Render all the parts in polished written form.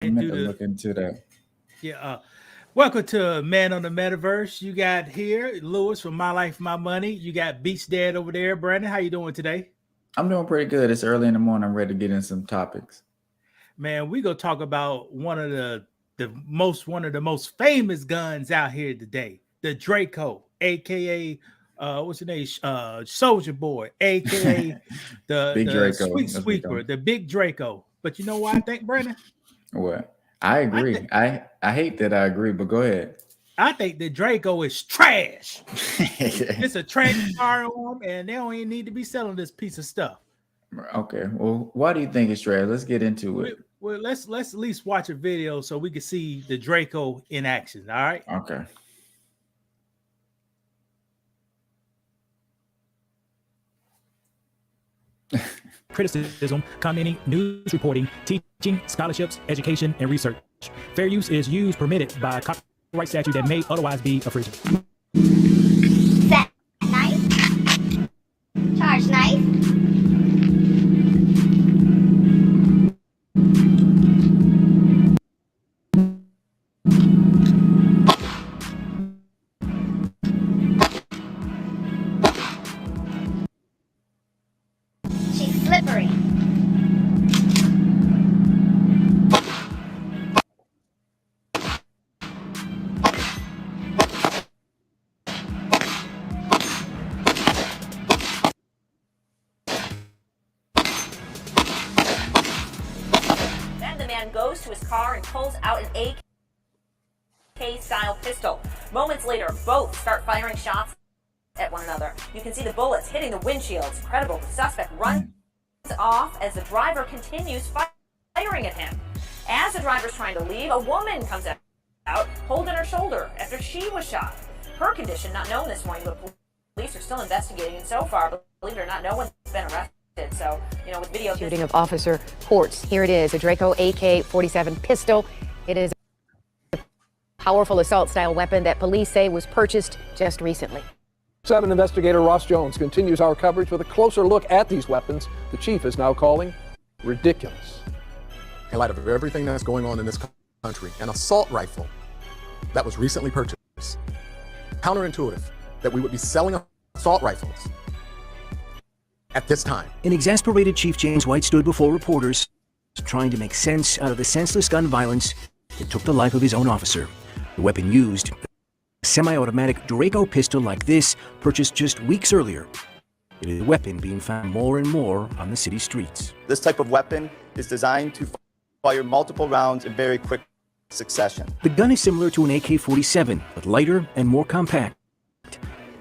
I and meant do to the look into that. yeah. Welcome to Man on the Metaverse. You got here Lewis from My Life, My Money. You got Beach Dad over there. Brandon, how you doing today? I'm doing pretty good. It's early in the morning. I'm ready to get in some topics. Man, we gonna talk about one of the most famous guns out here today, the Draco, aka what's your name? Soldier Boy, aka Big the Draco, Sweet as we call Sweeper, him. the Big Draco. But you know what I think, Brandon? What? I I think agree. I hate that I agree, but go ahead. I think the Draco is trash. It's a trash firearm, and they don't even need to be selling this piece of stuff. Okay. Well, why do you think it's trash? Let's get into We, it. well, let's at least watch a video so we can see the Draco in action. All right. Okay. Criticism, commenting, news reporting, teaching, scholarships, education, and research. Fair use is used permitted by copyright statute that may otherwise be infringed. Set knife. Charge knife. She's slippery. Then the man goes to his car and pulls out an AK-style pistol. Moments later, both start firing shots at one another. You can see the bullets hitting the windshield. It's incredible. The suspect runs off as the driver continues firing at him. As the driver's trying to leave, a woman comes out holding her shoulder after she was shot. Her condition not known this morning, but police are still investigating, and so far, believe it or not, no one's been arrested. So, with video Shooting of Officer Ports. Here it is, a Draco AK-47 pistol. It is a powerful assault-style weapon that police say was purchased just recently. 7 investigator Ross Jones continues our coverage with a closer look at these weapons the chief is now calling ridiculous. In light of everything that's going on in this country, an assault rifle that was recently purchased, counterintuitive that we would be selling assault rifles at this time. An exasperated Chief James White stood before reporters, trying to make sense out of the senseless gun violence that took the life of his own officer. The weapon used, a semi-automatic Draco pistol like this, purchased just weeks earlier. It is a weapon being found more and more on the city streets. This type of weapon is designed to fire multiple rounds in very quick succession. The gun is similar to an AK-47, but lighter and more compact.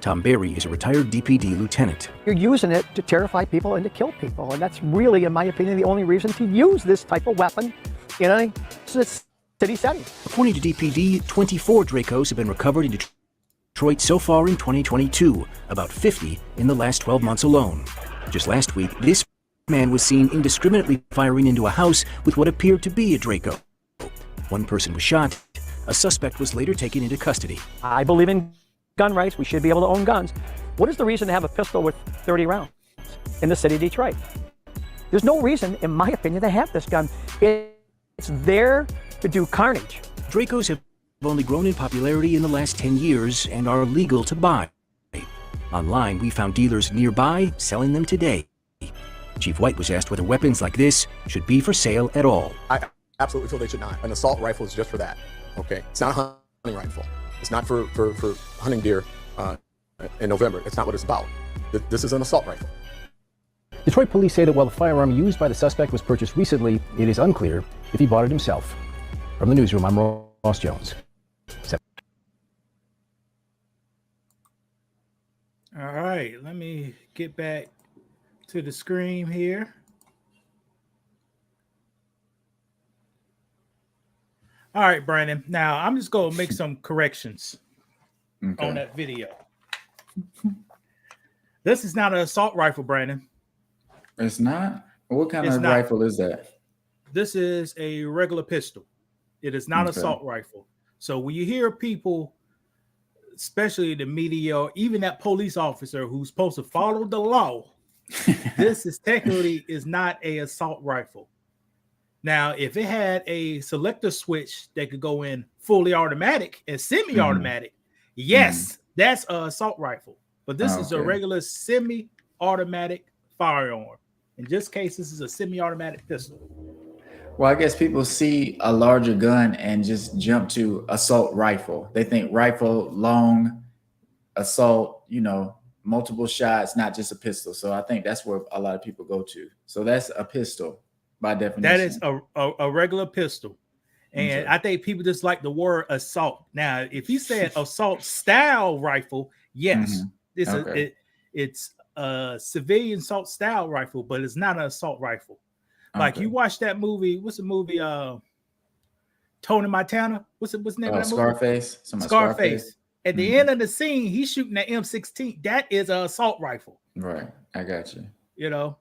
Tom Berry is a retired DPD lieutenant. You're using it to terrify people and to kill people, and that's really, in my opinion, the only reason to use this type of weapon in a city setting. According to DPD, 24 Dracos have been recovered in Detroit so far in 2022, about 50 in the last 12 months alone. Just last week, this man was seen indiscriminately firing into a house with what appeared to be a Draco. One person was shot. A suspect was later taken into custody. I believe in gun rights. We should be able to own guns. What is the reason to have a pistol with 30 rounds in the city of Detroit? There's no reason, in my opinion, to have this gun. It's there to do carnage. Dracos have only grown in popularity in the last 10 years and are legal to buy. Online, we found dealers nearby selling them today. Chief White was asked whether weapons like this should be for sale at all. I absolutely feel they should not. An assault rifle is just for that. Okay, it's not a hunting rifle. It's not for hunting deer in November. It's not what it's about. This is an assault rifle. Detroit police say that while the firearm used by the suspect was purchased recently, it is unclear if he bought it himself. From the newsroom, I'm Ross Jones. All right, let me get back to the screen here. All right, Brandon. Now I'm just going to make some corrections on that video. This is not an assault rifle, Brandon. It's not? What kind of rifle is that? This is a regular pistol. It is not an assault rifle. So when you hear people, especially the media or even that police officer who's supposed to follow the law, this is technically is not an assault rifle. Now, if it had a selector switch that could go in fully automatic and semi-automatic, yes, that's a assault rifle. But this is a regular semi-automatic firearm. In this case, this is a semi-automatic pistol. Well, I guess people see a larger gun and just jump to assault rifle. They think rifle, long, assault, you know, multiple shots, not just a pistol. So I think that's where a lot of people go to. So that's a pistol by definition. That is a regular pistol. And I think people just like the word assault. Now, if you said assault style rifle, yes, it's a civilian assault style rifle, but it's not an assault rifle. Like you watch that movie. What's the movie? Tony Montana. What's the name of that Scarface. movie? Scarface. At the end of the scene, he's shooting that M16. That is an assault rifle. Right. I got you. You know,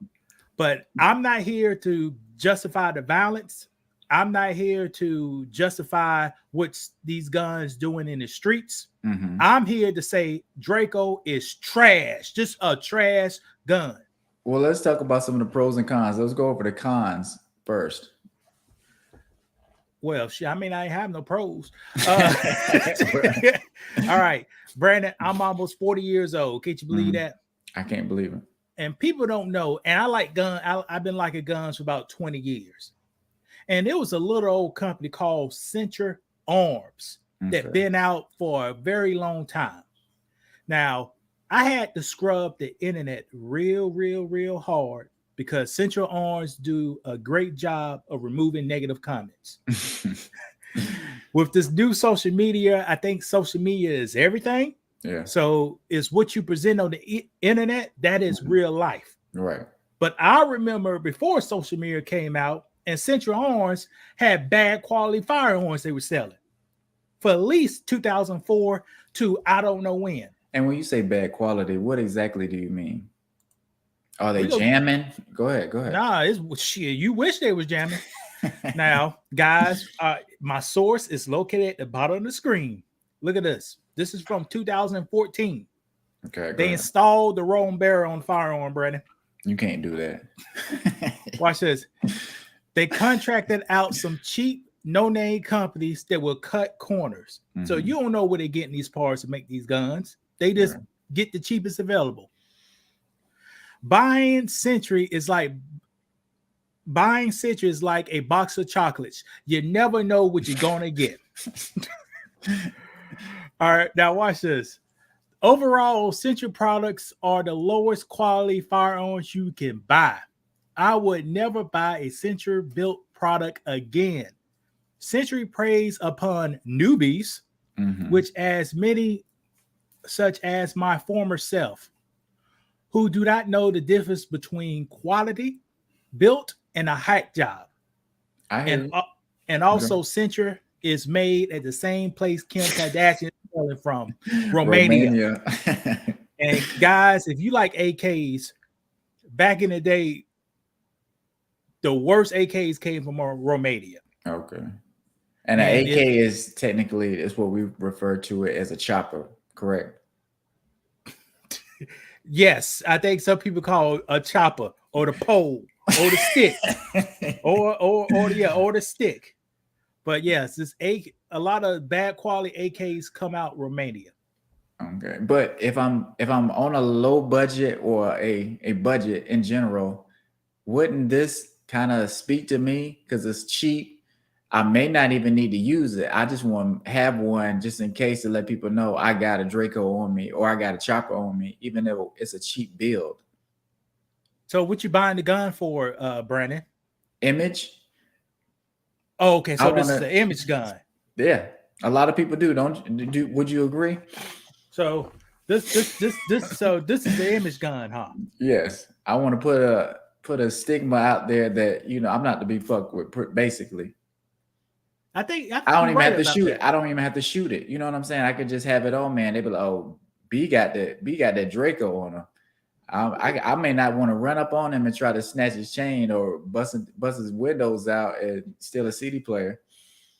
but I'm not here to justify the violence. I'm not here to justify what these guns doing in the streets. I'm here to say Draco is trash, just a trash gun. Well, let's talk about some of the pros and cons. Let's go over the cons first. Well, I mean, I have no pros. All right, Brandon, I'm almost 40 years old. Can't you believe that? I can't believe it. And people don't know. And I like guns. I've been liking guns for about 20 years. And there was a little old company called Century Arms that been out for a very long time. Now, I had to scrub the internet real hard because Central Arms do a great job of removing negative comments. With this new social media, I think social media is everything. Yeah. So it's what you present on the internet, that is real life. Right. But I remember before social media came out and Central Arms had bad quality firearms they were selling for at least 2004 to I don't know when. And when you say bad quality, what exactly do you mean? Are they jamming? Go ahead. Nah, it's shit. You wish they was jamming. Now, guys, my source is located at the bottom of the screen. Look at this. This is from 2014. Okay. They installed the wrong barrel on the firearm, Brandon. You can't do that. Watch this. They contracted out some cheap no-name companies that will cut corners. So you don't know where they're getting these parts to make these guns. They just get the cheapest available. Buying Century is like a box of chocolates. You never know what you're gonna get. All right, now watch this. Overall, Century products are the lowest quality firearms you can buy. I would never buy a Century built product again. Century preys upon newbies, which as many such as my former self, who do not know the difference between quality, built, and a hack job. And also Century is made at the same place Kim Kardashian is selling from, Romania. And guys, if you like AKs, back in the day, the worst AKs came from Romania. Okay. And an AK is technically what we refer to it as a chopper, correct? Yes, I think some people call it a chopper or the pole or the stick or the stick. But yes, a lot of bad quality AKs come out Romania. Okay, but if I'm on a low budget or a budget in general, wouldn't this kind of speak to me because it's cheap? I may not even need to use it. I just want to have one just in case to let people know I got a Draco on me or I got a chopper on me, even though it's a cheap build. So what you buying the gun for, Brandon? Image. Oh, okay. So this is an image gun. Yeah. A lot of people do. Would you agree? So this is the image gun, huh? Yes. I want to put a stigma out there that, you know, I'm not to be fucked with, basically. I think I don't even have to shoot it. I don't even have to shoot it. You know what I'm saying? I could just have it on, man. They be like, "Oh, B got that Draco on him." I may not want to run up on him and try to snatch his chain or bust his windows out and steal a CD player.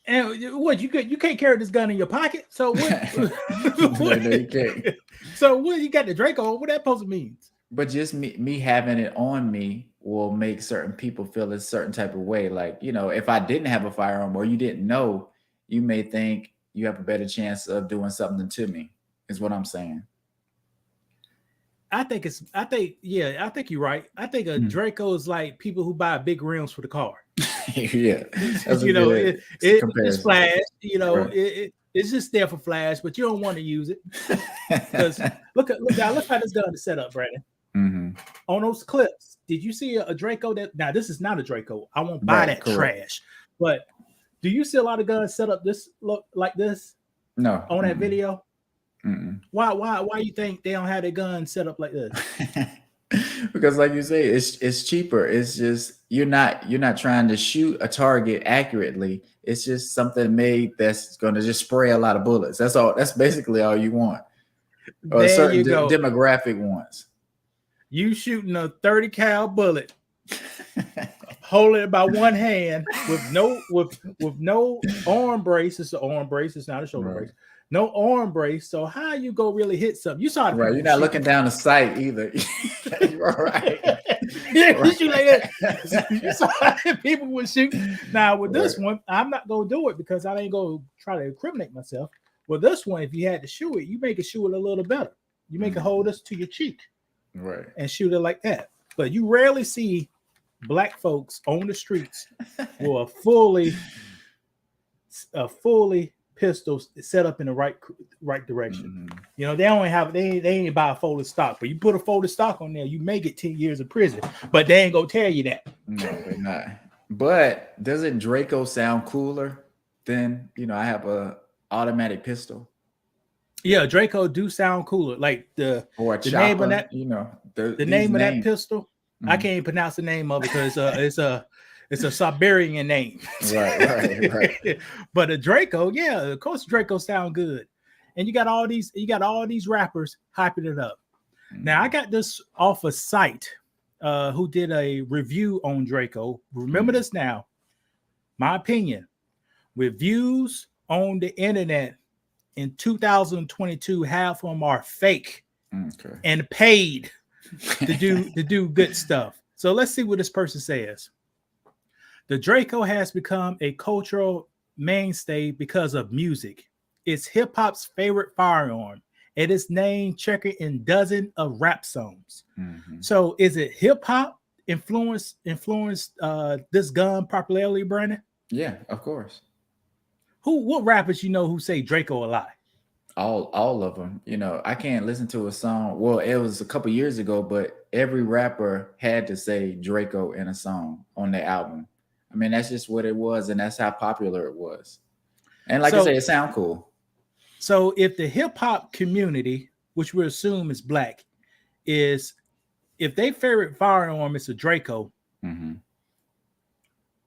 And what you can't carry this gun in your pocket? So what? No, you can't. So what you got the Draco? What that supposed to mean? But just me having it on me will make certain people feel a certain type of way. Like, if I didn't have a firearm or you didn't know, you may think you have a better chance of doing something to me, is what I'm saying. I think you're right. I think a Draco is like people who buy big rims for the car. Yeah. It's flash, Right. it's just there for flash, but you don't want to use it. Because look how this gun is set up, Brandon. Mm-hmm. On those clips, did you see a Draco now this is not a Draco. I won't buy that trash. But do you see a lot of guns set up this look like this? No. On that video? Mm-mm. Why you think they don't have their gun set up like this? Because like you say, it's cheaper. It's just you're not trying to shoot a target accurately. It's just something made that's going to just spray a lot of bullets. That's all. That's basically all you want. Or There certain you go. demographic wants. You shooting a 30 cal bullet, holding it by one hand with no arm brace. It's an arm brace. It's not a shoulder brace. No arm brace. So how you go really hit something? You saw it. Right. You're not looking down the sight either. You're right. You shoot like that. You saw how people would shoot. Now with this one, I'm not gonna do it because I ain't gonna try to incriminate myself. With this one, if you had to shoot it, you make it shoot it a little better. You make it hold this to your cheek. Right. And shoot it like that. But you rarely see black folks on the streets with a fully pistol set up in the right direction. Mm-hmm. They ain't buy a folded stock, but you put a folded stock on there, you may get 10 years of prison. But they ain't gonna tell you that. No, they're not. But doesn't Draco sound cooler than I have a automatic pistol? Yeah, Draco do sound cooler. Like the name of that, the name of that pistol. Mm-hmm. I can't even pronounce the name of it because it's a Siberian name. Right. But a Draco, yeah, of course Draco sound good. And you got all these rappers hyping it up. Mm-hmm. Now I got this off a site who did a review on Draco. Remember this now. My opinion. Reviews on the internet in 2022, half of them are fake and paid to do good stuff. So let's see what this person says. The Draco has become a cultural mainstay because of music. It's hip hop's favorite firearm. It is named checkered in dozens of rap songs. Mm-hmm. So is it hip hop influenced this gun popularity, Brandon? Yeah, of course. What rappers who say Draco a lot? All of them. I can't listen to a song. Well, it was a couple years ago, but every rapper had to say Draco in a song on their album. I mean, that's just what it was, and that's how popular it was. And like I say, it sounds cool. So if the hip hop community, which we assume is black, if their favorite firearm is a Draco, mm-hmm.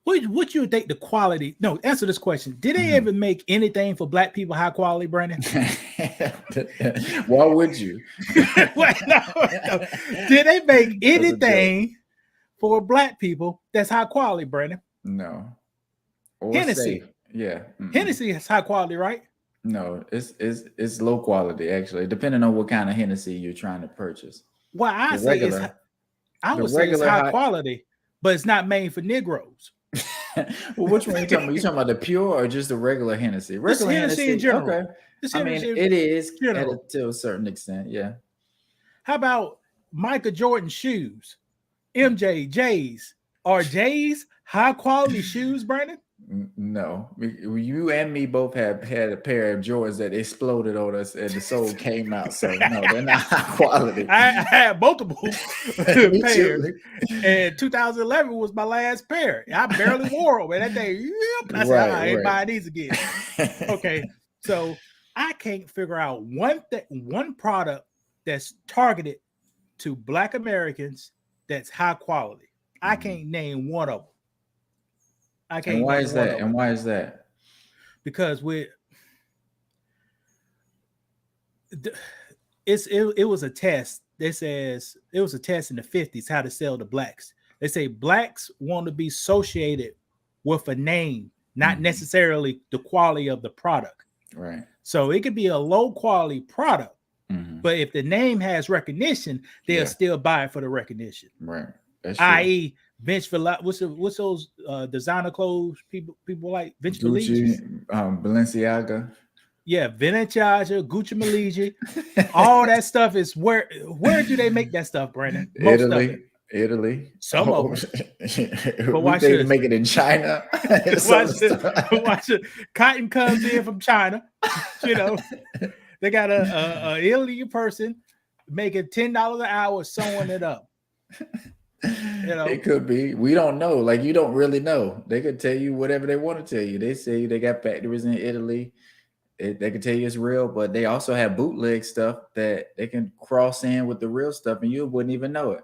What you think the quality? No, answer this question. Did they ever make anything for black people high quality, Brandon? Why would you? No. Did they make anything for black people that's high quality, Brandon? No. Or Hennessy. Safe. Yeah. Mm-mm. Hennessy is high quality, right? No, it's low quality actually, depending on what kind of Hennessy you're trying to purchase. Well, I would say it's high quality, but it's not made for Negroes. Well, which one are you talking about? You talking about the pure or just the regular Hennessy? Regular Hennessy in general. Okay. It is to a certain extent, yeah. How about Michael Jordan shoes? MJ J's. Are J's high quality shoes, Brandon? No, you and me both have had a pair of Jordans that exploded on us and the sole came out. So no, they're not high quality. I had multiple pairs, and 2011 was my last pair. I barely wore them, and that day, I said, I ain't buying these again. Okay, so I can't figure out one product that's targeted to Black Americans that's high quality. I can't name one of them. And why is that? Because it was a test. It says it was a test in the 50s how to sell to blacks. They say blacks want to be associated with a name, not necessarily the quality of the product. Right. So it could be a low quality product, But if the name has recognition, they'll still buy it for the recognition. Right. I.e., Vince what's those designer clothes people like? Vince Gucci, Balenciaga. Yeah, Balenciaga, Gucci Maligi, all that stuff is where do they make that stuff, Brandon? Most of it. Italy. Some of them. But why should make it in China? Watch it. Cotton comes in from China. You know, they got a Italy person making $10 an hour sewing it up. You know, it could be. We don't know. Like, you don't really know. They could tell you whatever they want to tell you. They say they got factories in Italy. They can tell you it's real, but they also have bootleg stuff that they can cross in with the real stuff, and you wouldn't even know it.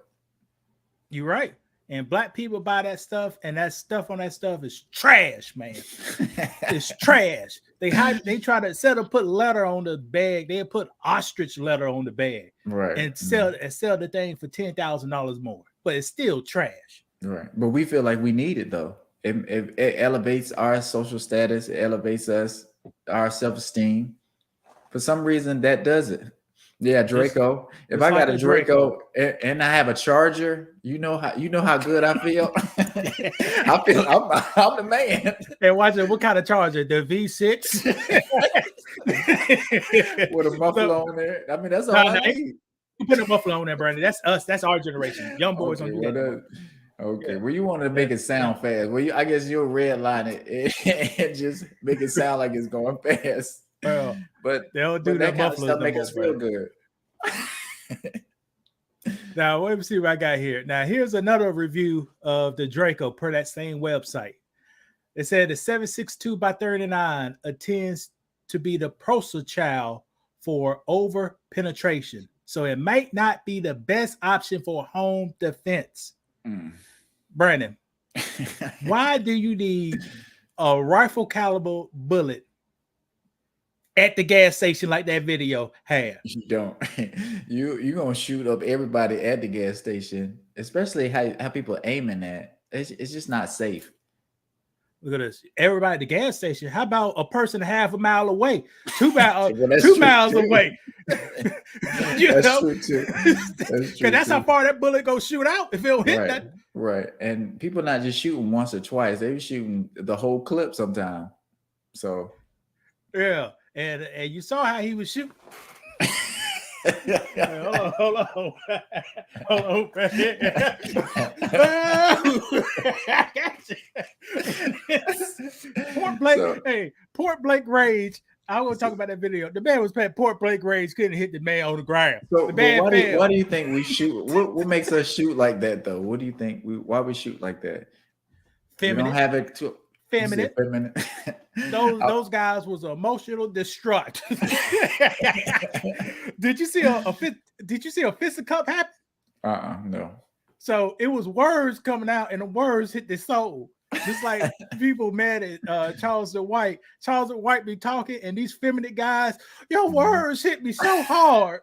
You're right. And black people buy that stuff, and that stuff on that stuff is trash, man. It's trash. They try to, instead of put letter on the bag, they put ostrich letter on the bag, right? And sell the thing for $10,000 more, but it's still trash, right? But we feel like we need it though. It elevates our social status. It elevates us, our self-esteem. For some reason, that does it. Yeah, Draco. If I got a Draco and I have a Charger, you know how good I feel. I feel I'm the man. And watch it. What kind of Charger? The V6 with a muffler on there. I mean, that's all I need. You put a muffler on there, Brandon. That's us. That's our generation. Young boys don't do that. Okay. Well, you wanted to make it sound fast. Well, I guess you'll redline it and just make it sound like it's going fast. But they'll do that kind of stuff make us feel good. Now, let me see what I got here. Now, here's another review of the Draco per that same website. It said the 762 by 39 attends to be the poster child for over penetration, so it might not be the best option for home defense. Brandon, why do you need a rifle caliber bullet at the gas station like that video had? You don't. You're gonna shoot up everybody at the gas station, especially how people aiming at. It's just not safe. Look at this. Everybody at the gas station. How about a person half a mile away? 2 miles away. That's true too. Because that's how far that bullet go shoot out if it don't hit that. Right. And people not just shooting once or twice, they be shooting the whole clip sometime. So yeah. And you saw how he was shooting. Hold on. Point blank range. I want to talk about that video. The man was playing point blank range, couldn't hit the man on the ground. So why do you think we shoot? What makes us shoot like that though? What do you think? Why we shoot like that? Feminine. We don't have it too feminine. Those guys was emotional distraught. Did you see a fisticuff happen? No. So it was words coming out, and the words hit the soul. Just like people mad at Charles White. Charles White be talking, and these feminine guys, your words hit me so hard,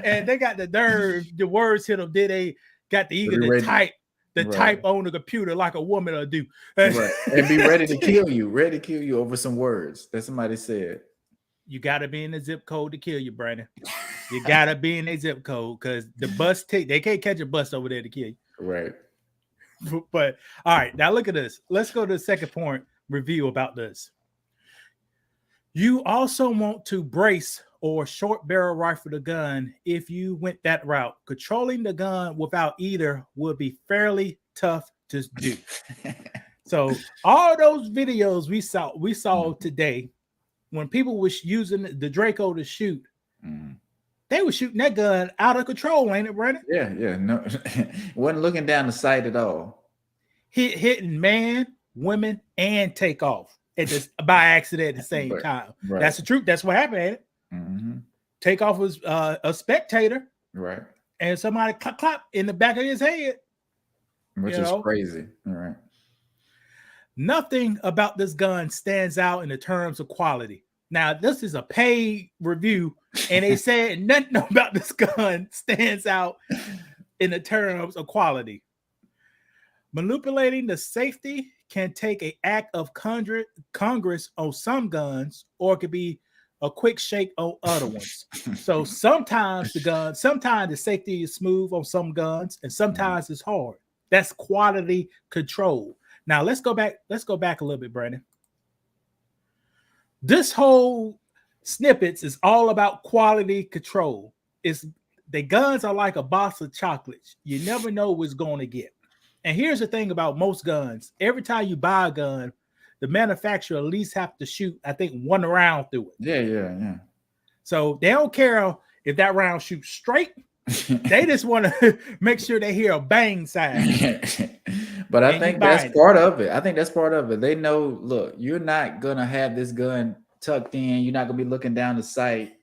and they got the nerve. The words hit them. Did they got the ego to type? Type on the computer like a woman will do. Right. And be ready to kill you over some words that somebody said. You got to be in the zip code to kill you, Brandon. You got to be in a zip code because the bus they can't catch a bus over there to kill you. Right. But all right, now look at this. Let's go to the second point review about this. You also want to brace or short barrel rifle the gun if you went that route. Controlling the gun without either would be fairly tough to do. So all those videos we saw today, when people was using the Draco to shoot, they were shooting that gun out of control, ain't it, Brandon? Yeah. No, wasn't looking down the sight at all. Hitting man, women, and take off by accident at the same time. Right. That's the truth. That's what happened, ain't it? Takeoff was a spectator, right? And somebody clap in the back of his head, which is crazy. All right. Nothing about this gun stands out in the terms of quality. Now, this is a paid review, and they said nothing about this gun stands out in the terms of quality. Manipulating the safety can take an act of Congress on some guns, or it could be a quick shake on other ones. So sometimes sometimes the safety is smooth on some guns, and sometimes it's hard. That's quality control. Now let's go back a little bit, Brandon. This whole snippets is all about quality control. The guns are like a box of chocolates. You never know what's going to get. And here's the thing about most guns. Every time you buy a gun, the manufacturer at least have to shoot, I think, one round through it. Yeah. So they don't care if that round shoots straight. They just want to make sure they hear a bang sound. But I think that's part of it. I think that's part of it. They know, look, you're not going to have this gun tucked in. You're not going to be looking down the sight.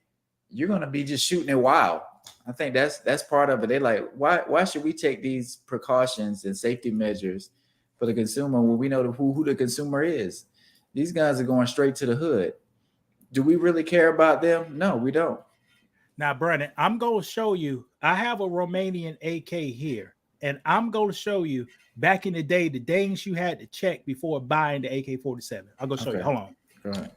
You're going to be just shooting it wild. I think that's part of it. They're like, why should we take these precautions and safety measures for the consumer when we know who the consumer is? These guns are going straight to the hood. Do we really care about them? No, we don't. Now, Brandon, I'm going to show you. I have a Romanian AK here, and I'm going to show you back in the day the things you had to check before buying the AK-47. I'm going to show you. Hold on. Go ahead.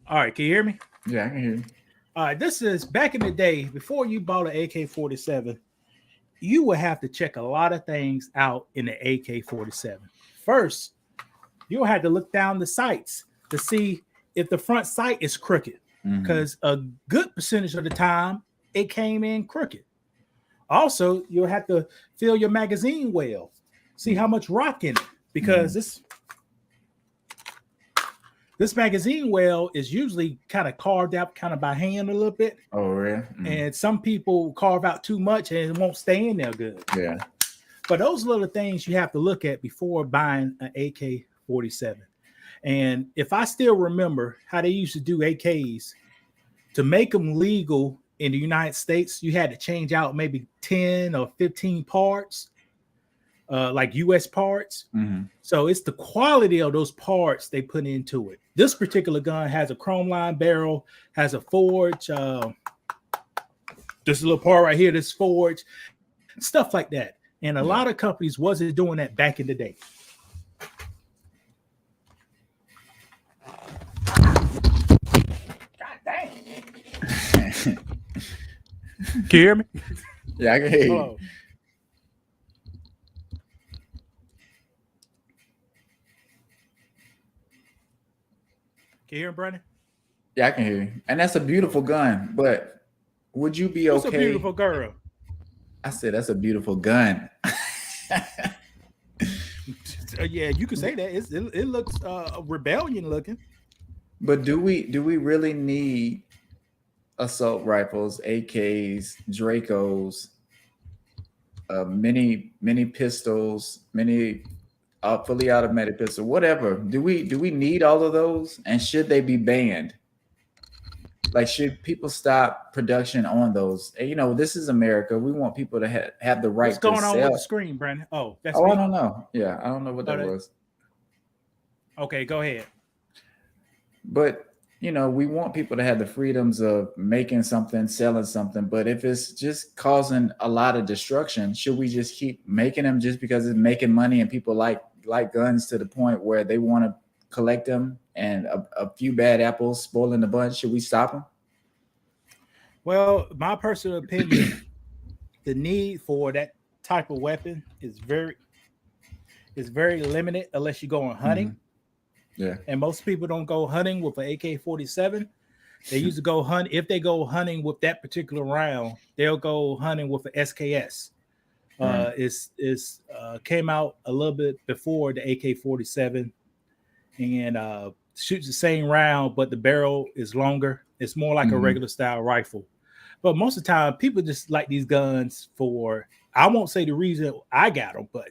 All right, can you hear me? Yeah, I can hear you. All right, this is back in the day before you bought an AK-47. You would have to check a lot of things out in the AK-47. First, you'll have to look down the sights to see if the front sight is crooked, because a good percentage of the time it came in crooked. Also, you'll have to fill your magazine well, see how much rock in it, because this magazine well is usually kind of carved out kind of by hand a little bit. Oh, really? And some people carve out too much and it won't stay in there good. Yeah. But those little things you have to look at before buying an AK-47. And if I still remember how they used to do AKs, to make them legal in the United States, you had to change out maybe 10 or 15 parts. Like US parts. So it's the quality of those parts they put into it. This particular gun has a chrome line barrel, has a forge, this little part right here, this forge, stuff like that. And a lot of companies wasn't doing that back in the day. God dang. Can you hear me? Yeah, I can hear you. Hello. Can you hear him, Brandon? Yeah, I can hear you. And that's a beautiful gun, but would you be okay? It's a beautiful girl. I said that's a beautiful gun. Yeah, you could say that. It looks rebellion looking. But do we really need assault rifles, AKs, Dracos, mini pistols, mini fully automatic pistol, whatever? Do we need all of those? And should they be banned? Like, should people stop production on those? And, you know, this is America. We want people to have the right. What's going to on sell. with the screen, Brandon? Oh, that's I me. don't know. Yeah, I don't know what that was. Okay, go ahead. But you know, we want people to have the freedoms of making something, selling something. But if it's just causing a lot of destruction, should we just keep making them just because it's making money and people like guns to the point where they want to collect them, and a few bad apples spoiling the bunch? Should we stop them? Well, my personal opinion, the need for that type of weapon is very limited unless you go on hunting. Yeah. And most people don't go hunting with an AK-47. They usually go hunt. If they go hunting with that particular round, they'll go hunting with an SKS. It's came out a little bit before the AK-47, and shoots the same round, but the barrel is longer. It's more like a regular style rifle. But most of the time, people just like these guns for, I won't say the reason I got them, but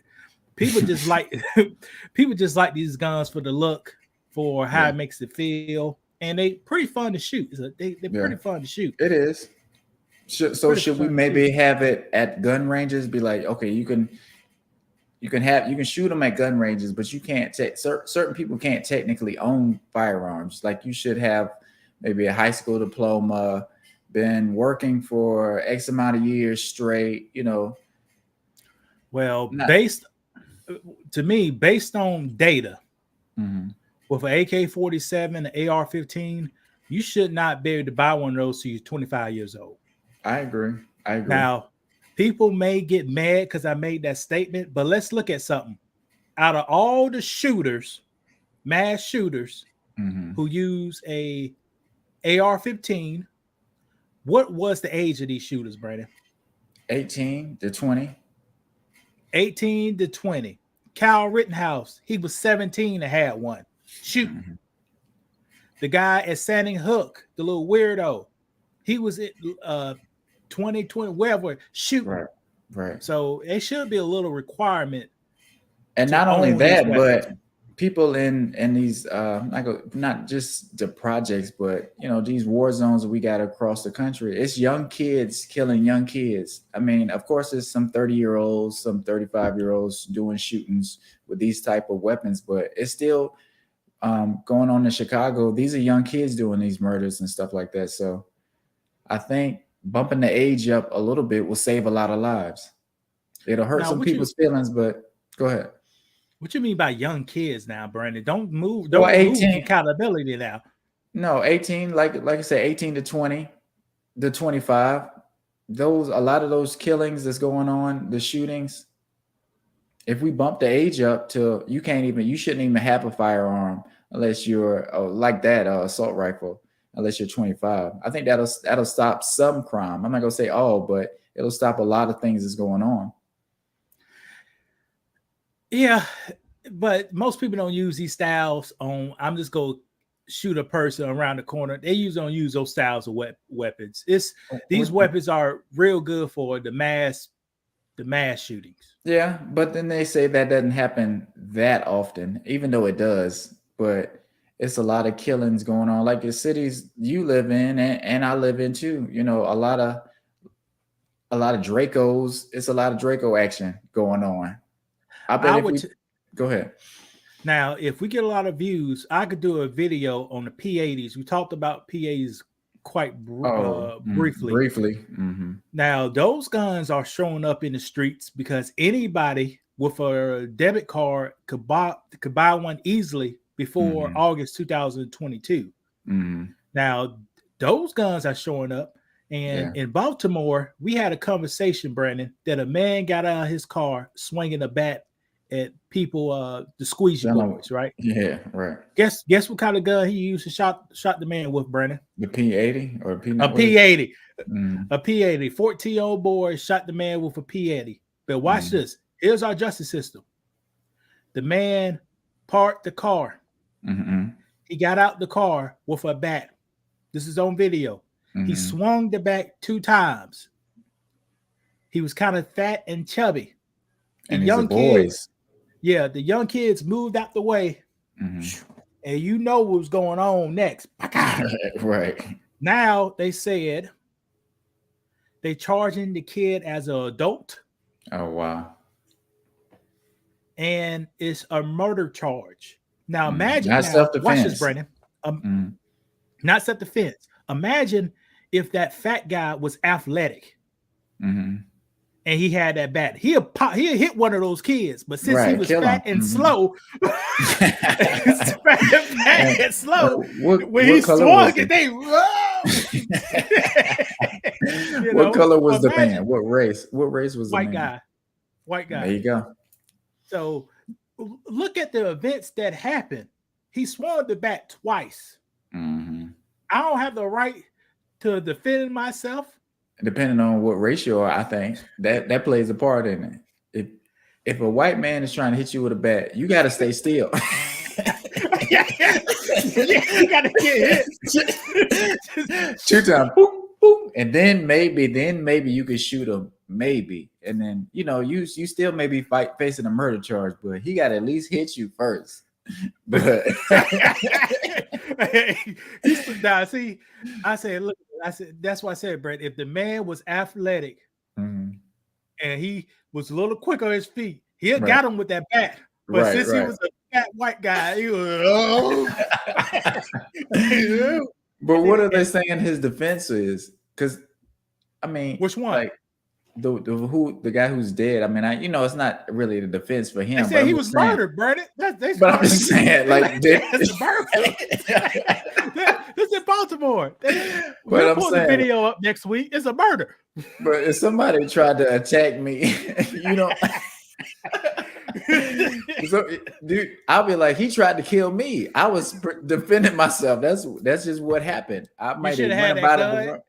people just like these guns for the look, for how it makes it feel, and they pretty fun to shoot. They're pretty fun to shoot. It is. So should we maybe have it at gun ranges? Be like, okay, you can shoot them at gun ranges, but you can't take certain people can't technically own firearms. Like, you should have maybe a high school diploma, been working for X amount of years straight, Well, Not- based on data, Mhm. with an AK-47, an AR-15, you should not be able to buy one of those till you're 25 years old. I agree. Now, people may get mad because I made that statement, but let's look at something. Out of all the shooters, mass shooters Mhm. who use a AR-15, what was the age of these shooters, Brandon? 18 to 20. 18 to 20. Kyle Rittenhouse, he was 17 and had one. Shooting. Mhm. The guy at Sandy Hook, the little weirdo, he was at 2020, wherever, shooting. Right. So it should be a little requirement. And to not only own these that, weapons. but people in these not just the projects, but these war zones that we got across the country, it's young kids killing young kids. I mean, of course, there's some 30-year-olds, some 35-year-olds doing shootings with these type of weapons, but it's still going on in Chicago. These are young kids doing these murders and stuff like that. So I think bumping the age up a little bit will save a lot of lives. It'll hurt Now, some what you- people's feelings, but go ahead. What you mean by young kids now, Brandon? Don't move. Well, Don't move 18 accountability now. No, 18, like I said, 18 to 20 to 25. A lot of those killings that's going on, the shootings. If we bump the age up to you shouldn't even have a firearm unless you're like that assault rifle, unless you're 25. I think that'll stop some crime. I'm not gonna say all, but it'll stop a lot of things that's going on. Yeah, but most people don't use these styles on. I'm just gonna shoot a person around the corner. They don't use those styles of weapons. These weapons are real good for the mass shootings. Yeah, but then they say that doesn't happen that often, even though it does. But it's a lot of killings going on, like the cities you live in and I live in too. A lot of Dracos. It's a lot of Draco action going on. Go ahead. Now, if we get a lot of views, I could do a video on the P80s. We talked about P80s quite briefly. Mm-hmm. Now, those guns are showing up in the streets because anybody with a debit card could buy one easily before August 2022. Mm-hmm. Now, those guns are showing up. And in Baltimore, we had a conversation, Brandon, that a man got out of his car swinging a bat at people, the squeegee boys, right? Yeah, right. Guess what kind of gun he used to shot the man with, Brandon? The P80 or P90? A P80. Mm. A P80. 14-year-old boy shot the man with a P80. But watch this. Here's our justice system. The man parked the car. Mm-hmm. He got out the car with a bat. This is on video. Mm-hmm. He swung the bat 2 times. He was kind of fat and chubby. And young boys. Yeah, the young kids moved out the way. Mm-hmm. And you know what was going on next. Right. Now they said they charging the kid as an adult. Oh, wow. And it's a murder charge. Now imagine Not self-defense. Watch this, Brandon. Not self-defense. Imagine if that fat guy was athletic. Mm-hmm. And he had that bat. He'll hit one of those kids, but since he was fat and slow, fat and slow, when he swung it, they What color was the man? What race? What race was the white man? guy? White guy. There you go. So look at the events that happened. He swung the bat twice. Mm-hmm. I don't have the right to defend myself. Depending on what race you are, I think that plays a part in it. If a white man is trying to hit you with a bat, you got to stay still. You got to get hit 2 times, boop, boop, and then maybe you could shoot him, maybe, and then you still may be facing a murder charge, but he got to at least hit you first. But see, I said that's why I said, Brett, if the man was athletic and he was a little quick on his feet, he'll got him with that bat. But since he was a fat white guy, he was But what are they saying his defense is? Because I mean, which one? Like the guy who's dead. I mean, it's not really the defense for him. They said he was murdered, Brandon. But I'm just saying, like, this is in Baltimore. We'll pull the video up next week. It's a murder. But if somebody tried to attack me, so, dude, I'll be like, he tried to kill me. I was defending myself. That's just what happened. I might have had that gun,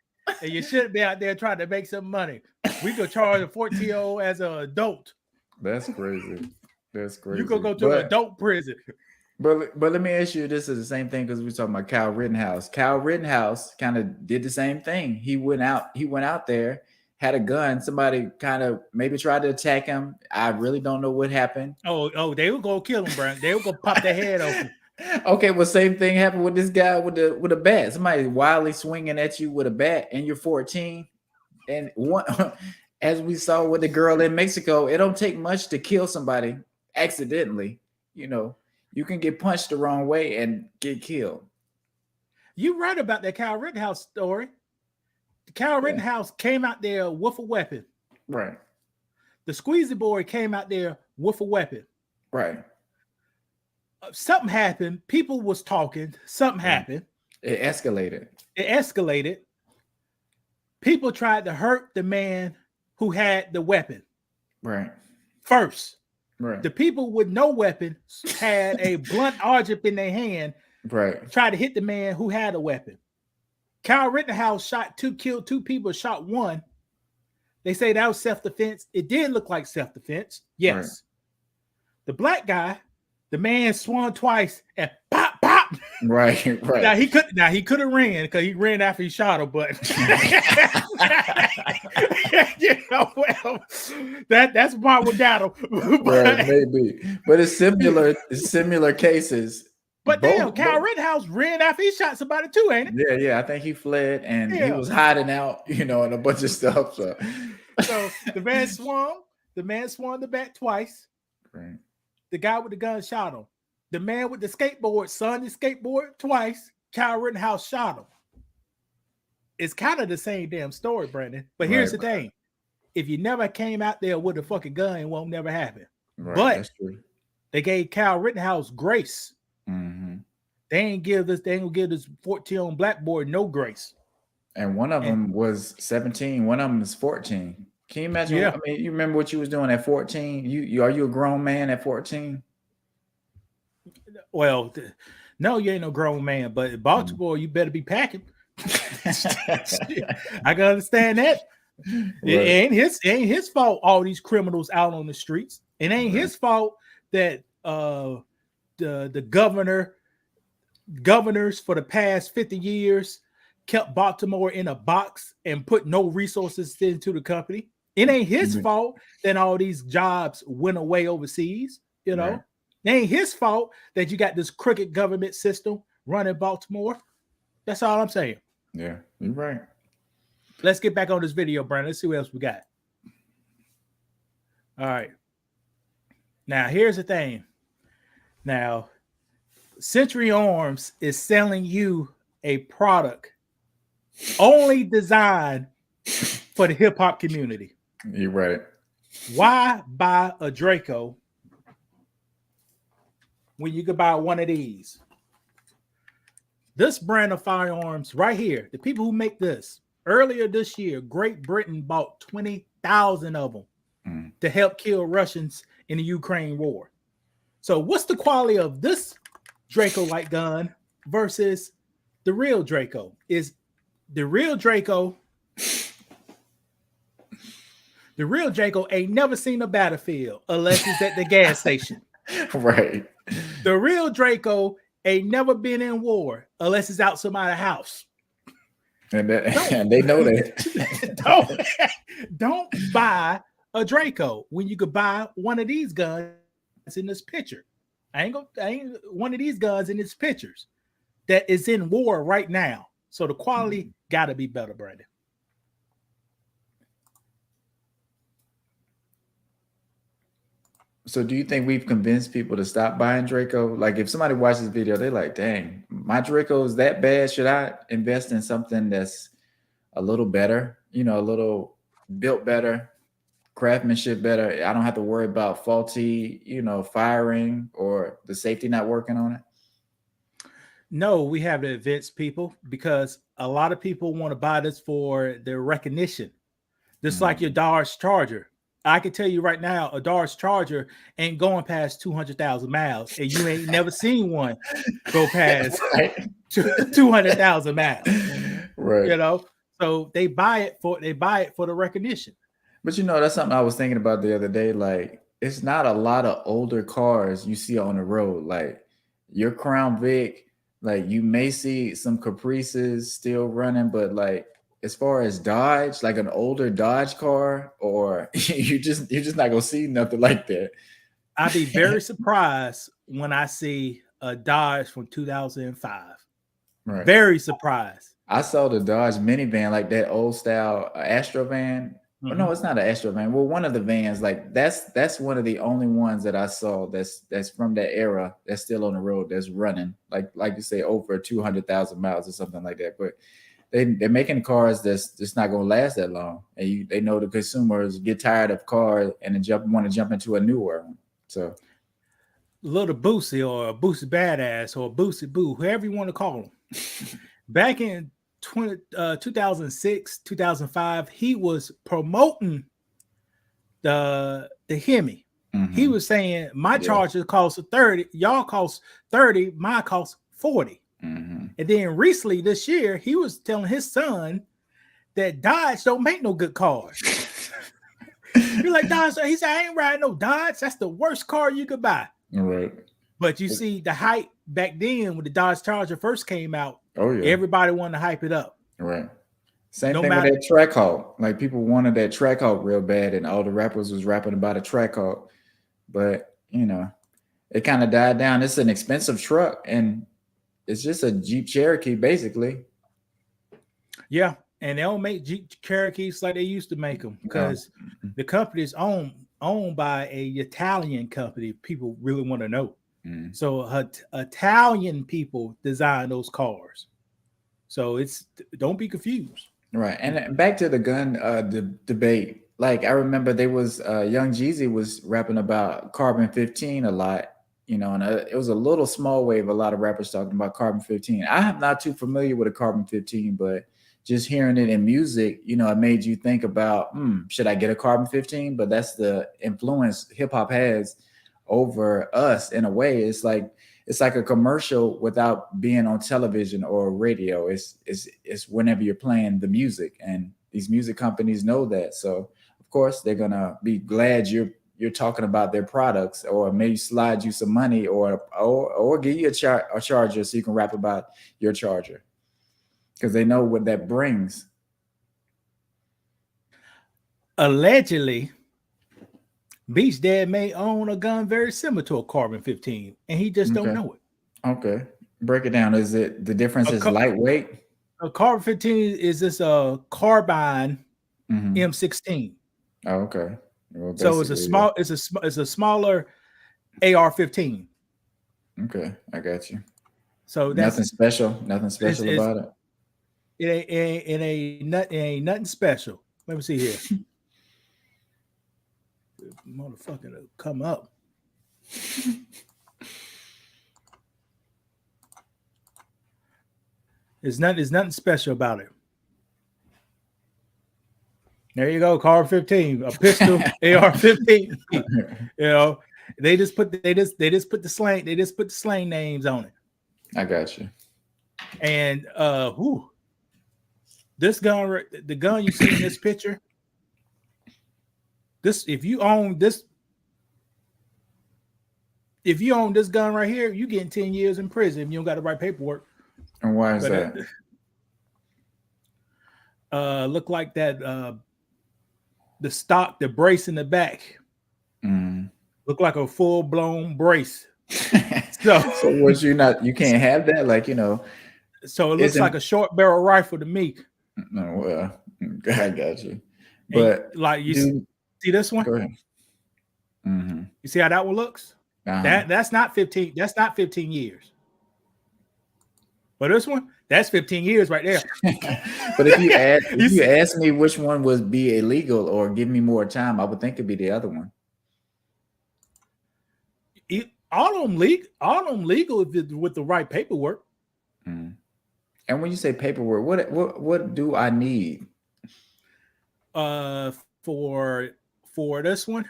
and you shouldn't be out there trying to make some money. We could charge a 14-year-old as an adult. That's crazy. That's crazy. You could go to an adult prison. But let me ask you, this is the same thing because we're talking about Kyle Rittenhouse. Kyle Rittenhouse kind of did the same thing. He went out there, had a gun. Somebody kind of maybe tried to attack him. I really don't know what happened. Oh, they were gonna kill him, Brian. They were gonna pop their head open. Okay, well, same thing happened with this guy with a bat. Somebody wildly swinging at you with a bat, and you're 14. And as we saw with the girl in Mexico, it don't take much to kill somebody accidentally. You can get punched the wrong way and get killed. You right about that Kyle Rittenhouse story. Kyle Rittenhouse came out there with a weapon. Right. The Squeezy Boy came out there with a weapon. Right. Something happened. People was talking. Something happened. It escalated. People tried to hurt the man who had the weapon. Right. First. Right. The people with no weapon had a blunt object in their hand. Right. Tried to hit the man who had a weapon. Kyle Rittenhouse killed two people, shot one. They say that was self-defense. It did look like self-defense. Yes. Right. The black guy, the man swung twice and pop, pop. Right. Now he could have ran because he ran after he shot him, but that's part what got him. Right, maybe. But it's similar cases. But damn, Kyle Rittenhouse ran after he shot somebody too, ain't it? Yeah. I think he fled and he was hiding out, and a bunch of stuff. So the man swung the bat twice. Right. The guy with the gun shot him. The man with the skateboard swung the skateboard twice. Kyle Rittenhouse shot him. It's kind of the same damn story, Brandon. But here's the thing. If you never came out there with a fucking gun, it won't never happen. Right, but that's true. They gave Kyle Rittenhouse grace. Mm-hmm. They ain't gonna give this 14-year-old black boy no grace. And one of them was 17. One of them is 14. Can you imagine? Yeah. I mean, you remember what you was doing at 14? Are you a grown man at 14? Well, no, you ain't no grown man, but in Baltimore, you better be packing. I can understand that. Right. It ain't his fault all these criminals out on the streets. It ain't his fault that the governors for the past 50 years kept Baltimore in a box and put no resources into the company. It ain't his fault that all these jobs went away overseas, Right. It ain't his fault that you got this crooked government system running Baltimore. That's all I'm saying. Yeah, you're right. Let's get back on this video, Brian. Let's see what else we got. All right. Now, here's the thing. Now, Century Arms is selling you a product only designed for the hip-hop community. You're right. Why buy a Draco when you could buy one of these? This brand of firearms right here, the people who make this, earlier this year, Great Britain bought 20,000 of them to help kill Russians in the Ukraine war. So what's the quality of this Draco light gun versus the real Draco? Is the real Draco ain't never seen a battlefield unless it's at the gas station. Right. The real Draco ain't never been in war unless it's out somebody's house. And they know that. Don't buy a Draco when you could buy one of these guns in this picture. I ain't one of these guns in these pictures that is in war right now. So the quality got to be better, Brandon. So do you think we've convinced people to stop buying Draco? Like if somebody watches this video, they're like, dang, my Draco is that bad. Should I invest in something that's a little better, you know, a little built better, craftsmanship better? I don't have to worry about faulty, you know, firing or the safety not working on it. No, we have to evince people because a lot of people want to buy this for their recognition. Just like your Dodge Charger. I can tell you right now, a Dodge Charger ain't going past 200,000 miles, and you ain't never seen one go past 200,000 miles. Right. You know, so they buy it for the recognition. But you know, that's something I was thinking about the other day. Like, it's not a lot of older cars you see on the road. Like your Crown Vic, like you may see some Caprices still running, but like as far as Dodge, like an older Dodge car, or you're just not gonna see nothing like that. I'd be very surprised when I see a Dodge from 2005. Right. Very surprised. I saw the Dodge minivan, like that old style Astro van. Oh, no, it's not an Astro van. Well, one of the vans, like that's one of the only ones that I saw that's from that era that's still on the road, that's running, like you say, over 200,000 miles or something like that. But they're making cars that's just not going to last that long, and they know the consumers get tired of cars and want to jump into a newer one. So, Little Boosie or a Boosie Badass or Boosie Boo, whoever you want to call him. Back in 2006, 2005, he was promoting the Hemi. Mm-hmm. He was saying my Charger costs 30, y'all cost 30, mine costs 40. Mm-hmm. And then recently this year, he was telling his son that Dodge don't make no good cars. You're like, Dodge, he said, I ain't riding no Dodge. That's the worst car you could buy. All right. But you see the hype back then when the Dodge Charger first came out. Oh yeah. Everybody wanted to hype it up. Right. Same thing with that Trackhawk. Like people wanted that Trackhawk real bad, and all the rappers was rapping about a Trackhawk. But you know, it kind of died down. It's an expensive truck, and it's just a Jeep Cherokee, basically. Yeah, and they don't make Jeep Cherokees like they used to make them because the company is owned by a Italian company. People really want to know. So Italian people design those cars. So don't be confused. Right. And back to the gun debate. Like I remember there was Young Jeezy was rapping about Carbon 15 a lot, you know, and it was a little small wave. A lot of rappers talking about Carbon 15. I'm not too familiar with a Carbon 15, but just hearing it in music, you know, it made you think about, should I get a Carbon 15? But that's the influence hip hop has over us in a way. It's like a commercial without being on television or radio. It's whenever you're playing the music, and these music companies know that. So of course they're gonna be glad you're talking about their products, or maybe slide you some money, or give you a charger so you can rap about your charger, because they know what that brings. Allegedly, Beach Dad may own a gun very similar to a Carbon 15, and he just don't know it. Okay, break it down. Is it the difference is lightweight? A Carbon 15 is this carbine M16. Oh, okay. Well, so it's a smaller AR-15. Okay, I got you. So that's nothing special about it. It ain't nothing special. Let me see here. Motherfucker to come up. There's nothing special about it. There you go, Carbon 15, a pistol, AR-15. You know, they just put the slang names on it. I got you. And this gun, the gun you see in this picture, if you own this gun right here, you getting 10 years in prison if you don't got the right paperwork. And why is that? Look like that the stock, the brace in the back. Look like a full-blown brace. So was you can't have that, like, you know. So it looks like a short barrel rifle to me. No, well, I got you. But like you see this one? Go ahead. Mm-hmm. You see how that one looks? Uh-huh. That's not 15. That's not 15 years. But this one, that's 15 years right there. But if you ask me which one would be illegal or give me more time, I would think it'd be the other one. All of them legal if it's with the right paperwork. Mm. And when you say paperwork, what do I need? For this one,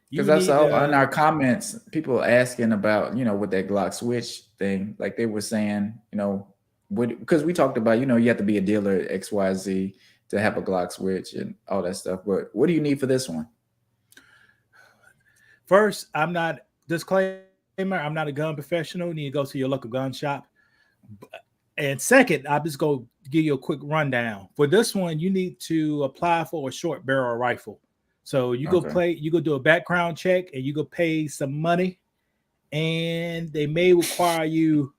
because I saw in our comments people asking about, with that Glock switch thing, like they were saying, because we talked about, you have to be a dealer at XYZ to have a Glock switch and all that stuff. But what do you need for this one? First, I'm not a gun professional. You need to go to your local gun shop. And second, I'm just going to give you a quick rundown. For this one, you need to apply for a short barrel rifle. So you go do a background check and you go pay some money, and they may require you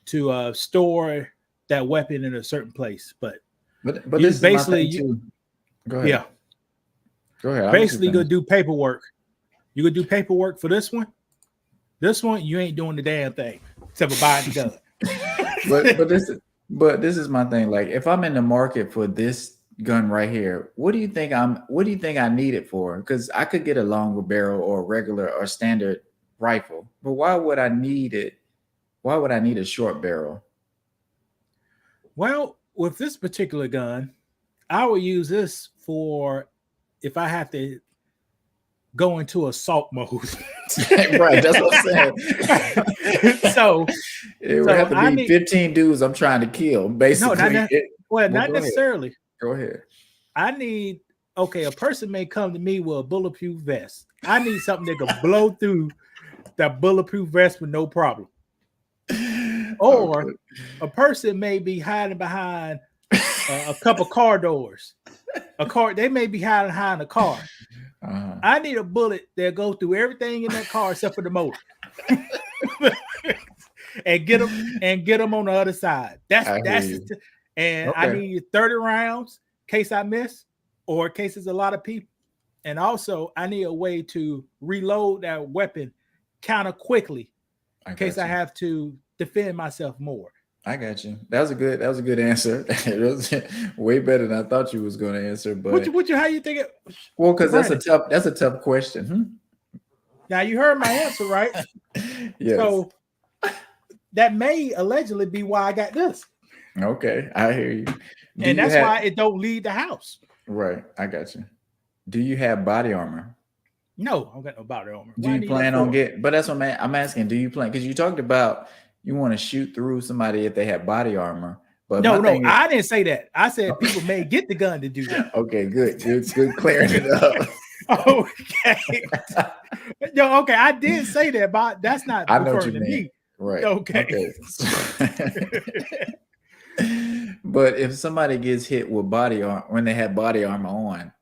to store that weapon in a certain place. But this basically go ahead. Yeah. Go ahead. Basically, go do paperwork. You go do paperwork for this one. This one, you ain't doing the damn thing except for buying the gun. but this is my thing. Like, if I'm in the market for this gun right here, what do you think I need it for? Because I could get a longer barrel or a regular or standard rifle, but why would I need it? Why would I need a short barrel? Well, with this particular gun, I would use this for if I have to go into assault mode. Right, that's what I'm saying. so it would have to be 15 dudes I'm trying to kill, basically. No, not necessarily. Go ahead. I need, a person may come to me with a bulletproof vest. I need something that can blow through that bulletproof vest with no problem. Or a person may be hiding behind a couple car doors. They may be hiding behind a car. Uh-huh. I need a bullet that goes through everything in that car except for the motor. and get them on the other side. I need 30 rounds in case I miss, or in case there's a lot of people. And also, I need a way to reload that weapon kind of quickly in case I have to defend myself more. I got you. That was a good answer. It was way better than I thought you was going to answer. But how you think it? Well, because that's a tough question. Now you heard my answer, right? Yes. So that may allegedly be why I got this. Okay, I hear you. And that's why it don't leave the house. Right, I got you. Do you have body armor? No, I don't got no body armor. Do you plan on getting? But that's what I'm asking. Do you plan? Because you talked about you want to shoot through somebody if they have body armor. But no, I didn't say that. I said people may get the gun to do that. Okay, good clearing it up. Okay. Okay, I did say that, but that's not referring to me. Right. Okay. But if somebody gets hit with body armor when they have body armor on,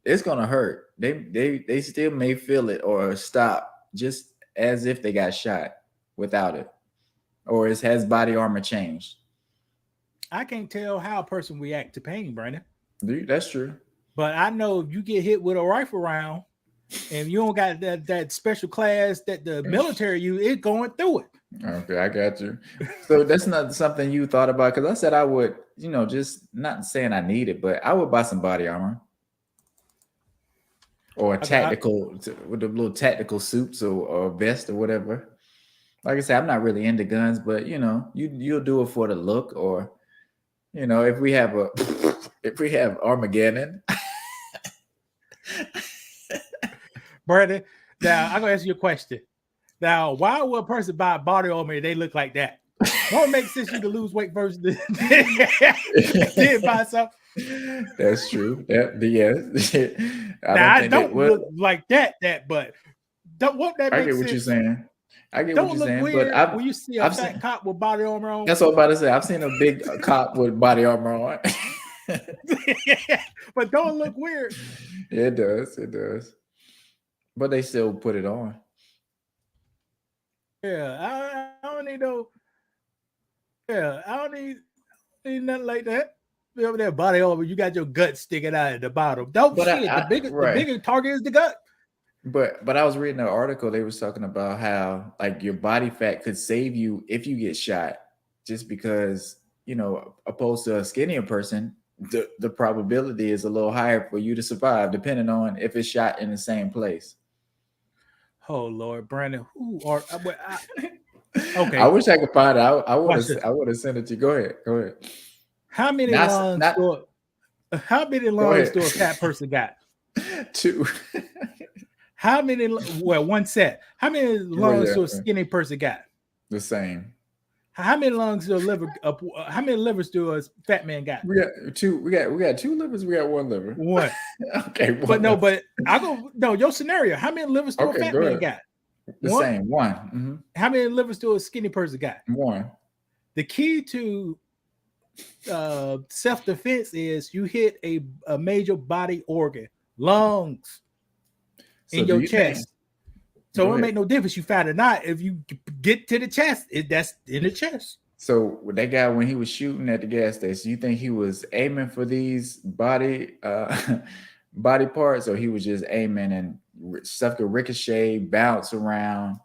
it's gonna hurt. They still may feel it or stop just as if they got shot without it. Or has body armor changed? I can't tell how a person reacts to pain, Brandon. That's true. But I know if you get hit with a rifle round and you don't got that special class that the military use, it's going through it. Okay, I got you. So that's not something you thought about, because I said I would, just not saying I need it, but I would buy some body armor or a tactical with the little tactical suits or vest or whatever. Like I said, I'm not really into guns, but you'll do it for the look, or if we have Armageddon. Brandon, now I'm gonna ask you a question. Now, why would a person buy body armor if they look like that? What makes sense you to lose weight versus did buy something? That's true. Yes. I don't look like that, but don't what that makes sense. I get what you're saying. Don't look weird when you see a fat cop with body armor on. That's what I'm about to say. I've seen a big cop with body armor on. But don't look weird. It does. But they still put it on. Yeah, I don't need no. Yeah, I don't need nothing like that. Over there, body armor, you got your gut sticking out at the bottom. Don't see it. The bigger target is the gut. But I was reading an article. They was talking about how like your body fat could save you if you get shot, just because opposed to a skinnier person, the probability is a little higher for you to survive, depending on if it's shot in the same place. Oh Lord, Brandon, okay. I wish I could find it. I would have sent it to you. Go ahead. How many lungs do a fat person got? 2. How many? Well, one set. How many lungs do a skinny person got? The same. How many lungs do a liver? How many livers do a fat man got? We got 2. We got 2 livers. We got 1 liver. One. Okay. But I go your scenario. How many livers do a fat man got? The same. 1. Mm-hmm. How many livers do a skinny person got? 1. The key to self-defense is you hit a major body organ, lungs, in your chest. So it make no difference you fight or not. If you get to the chest, that's in the chest. So that guy, when he was shooting at the gas station, you think he was aiming for these body parts, or he was just aiming and stuff could ricochet, bounce around?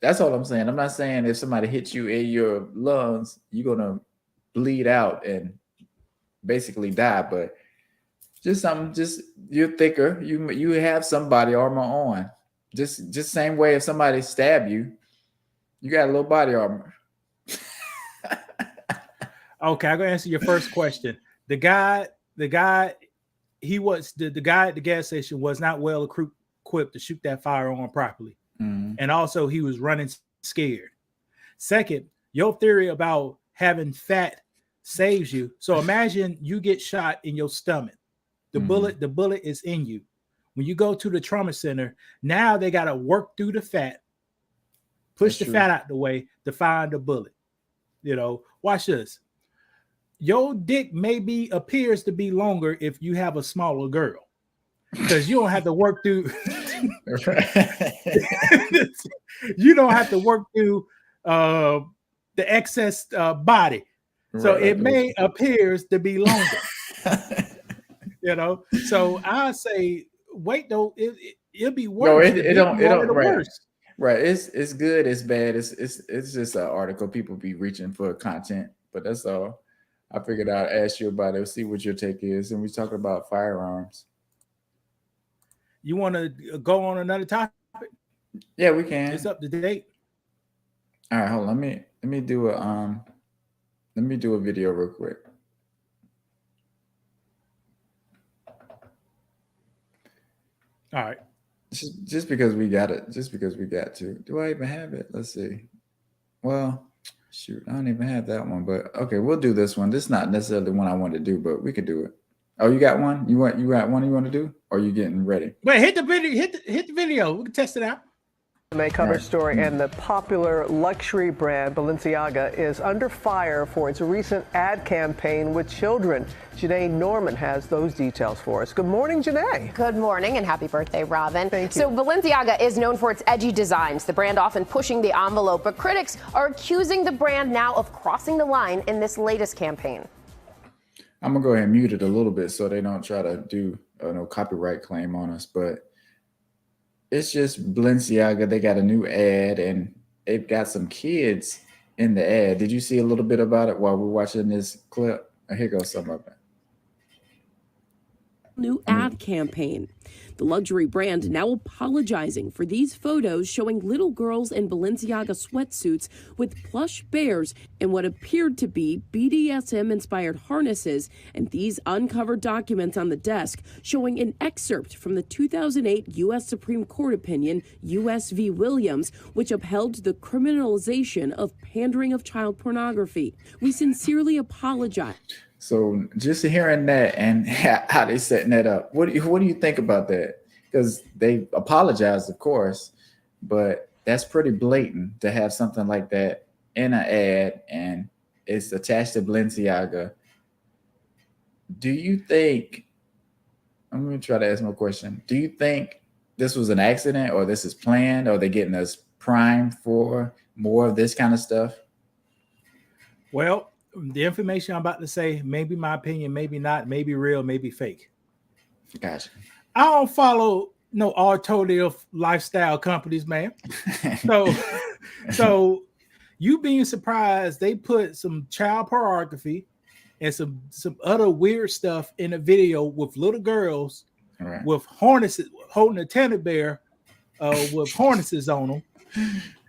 That's all I'm saying. I'm not saying if somebody hits you in your lungs, you're gonna bleed out and basically die, but just you're thicker. You have some body armor on. Just same way if somebody stab you, you got a little body armor. Okay, I'm gonna answer your first question. The guy at the gas station was not well equipped to shoot that firearm properly. Mm-hmm. And also he was running scared. Second, your theory about having fat saves you. So imagine you get shot in your stomach. The bullet is in you. When you go to the trauma center, now they got to work through the fat, push the fat out the way to find the bullet. Watch this. Your dick appears to be longer if you have a smaller girl, because you don't have to work through. You don't have to work through the excess body, so it appears to be longer. So I say, wait though, it'll be worse. No, it don't worse. Right. It's good, it's bad. It's just an article. People be reaching for content, but that's all. I figured I'd ask you about it, see what your take is, and we talk about firearms. You want to go on another topic? Yeah, we can. It's up to date. All right, hold on. Let me do a video real quick. All right. Just because we got it. Just because we got to. Do I even have it? Let's see. Well, shoot, I don't even have that one. But okay, we'll do this one. This is not necessarily the one I want to do, but we could do it. Oh, you got one? You got one you want to do? Or are you getting ready? Wait, hit the video. Hit the video. We can test it out. May cover story, and the popular luxury brand Balenciaga is under fire for its recent ad campaign with children. Janae Norman has those details for us. Good morning, Janae. Good morning and happy birthday, Robin. Thank you. So Balenciaga is known for its edgy designs, the brand often pushing the envelope, but critics are accusing the brand now of crossing the line in this latest campaign. I'm gonna go ahead and mute it a little bit so they don't try to do no copyright claim on us, but it's just Balenciaga. They got a new ad and they've got some kids in the ad. Did you see a little bit about it while we're watching this clip? Here goes some of it. New ad campaign. The luxury brand now apologizing for these photos showing little girls in Balenciaga sweatsuits with plush bears and what appeared to be BDSM-inspired harnesses, and these uncovered documents on the desk showing an excerpt from the 2008 U.S. Supreme Court opinion, U.S. v. Williams, which upheld the criminalization of pandering of child pornography. We sincerely apologize. So just hearing that and how they setting that up, what do you think about that? Because they apologized, of course, but that's pretty blatant to have something like that in an ad and it's attached to Balenciaga. Do you think, I'm going to try to ask my question. Do you think this was an accident or this is planned, or are they getting us primed for more of this kind of stuff? Well, the information I'm about to say, maybe my opinion, maybe not, maybe real, maybe fake. Gotcha. I don't follow no alternative lifestyle companies, man. So you being surprised they put some child pornography and some other weird stuff in a video with little girls with harnesses holding a teddy bear with harnesses on them.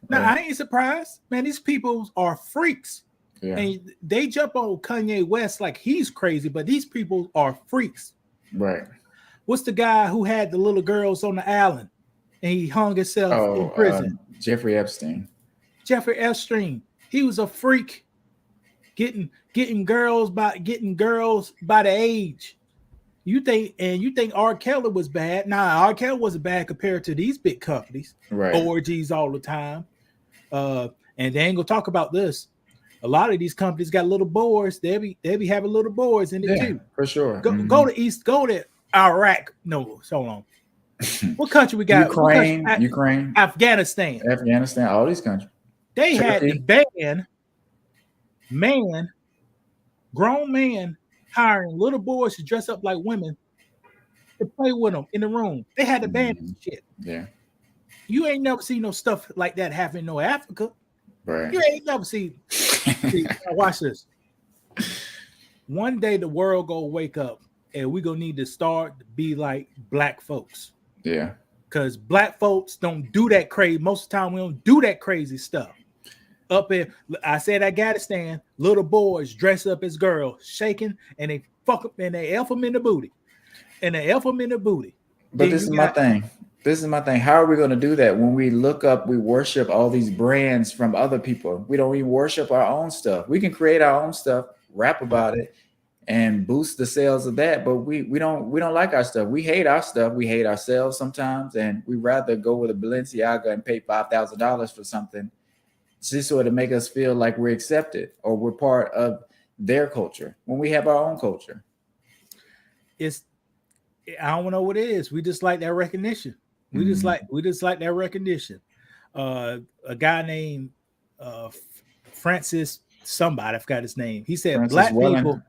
Now I ain't surprised, man. These people are freaks. Yeah. And they jump on Kanye West like he's crazy, but these people are freaks. Right. What's the guy who had the little girls on the island and he hung himself in prison? Jeffrey Epstein. Jeffrey Epstein. He was a freak, getting girls by the age. You think R. Kelly was bad? Nah, R. Kelly wasn't bad compared to these big companies. Right. Orgies all the time. And they ain't gonna talk about this. A lot of these companies got little boys. They be having little boys in it too. For sure. Go to Iraq. No, hold on. What country we got? Ukraine, Afghanistan, all these countries. They had to ban grown men hiring little boys to dress up like women to play with them in the room. They had to ban this shit. Yeah. You ain't never seen no stuff like that happen in no Africa. Right. You ain't never seen. Watch this. One day the world gonna wake up and we gonna need to start to be like black folks. Yeah. Because black folks don't do that crazy. Most of the time we don't do that crazy stuff. Up in, I said Afghanistan, little boys dress up as girls, shaking, and they fuck up and they F them in the booty. But this is my thing. How are we going to do that when we look up, we worship all these brands from other people? We don't even worship our own stuff. We can create our own stuff, rap about it, and boost the sales of that. But we don't like our stuff. We hate our stuff. We hate ourselves sometimes, and we rather go with a Balenciaga and pay $5,000 for something just sort of make us feel like we're accepted or we're part of their culture when we have our own culture. I don't know what it is. We just like that recognition. We just like that recognition. A guy named Francis somebody, I forgot his name. He said Francis black Welland. people.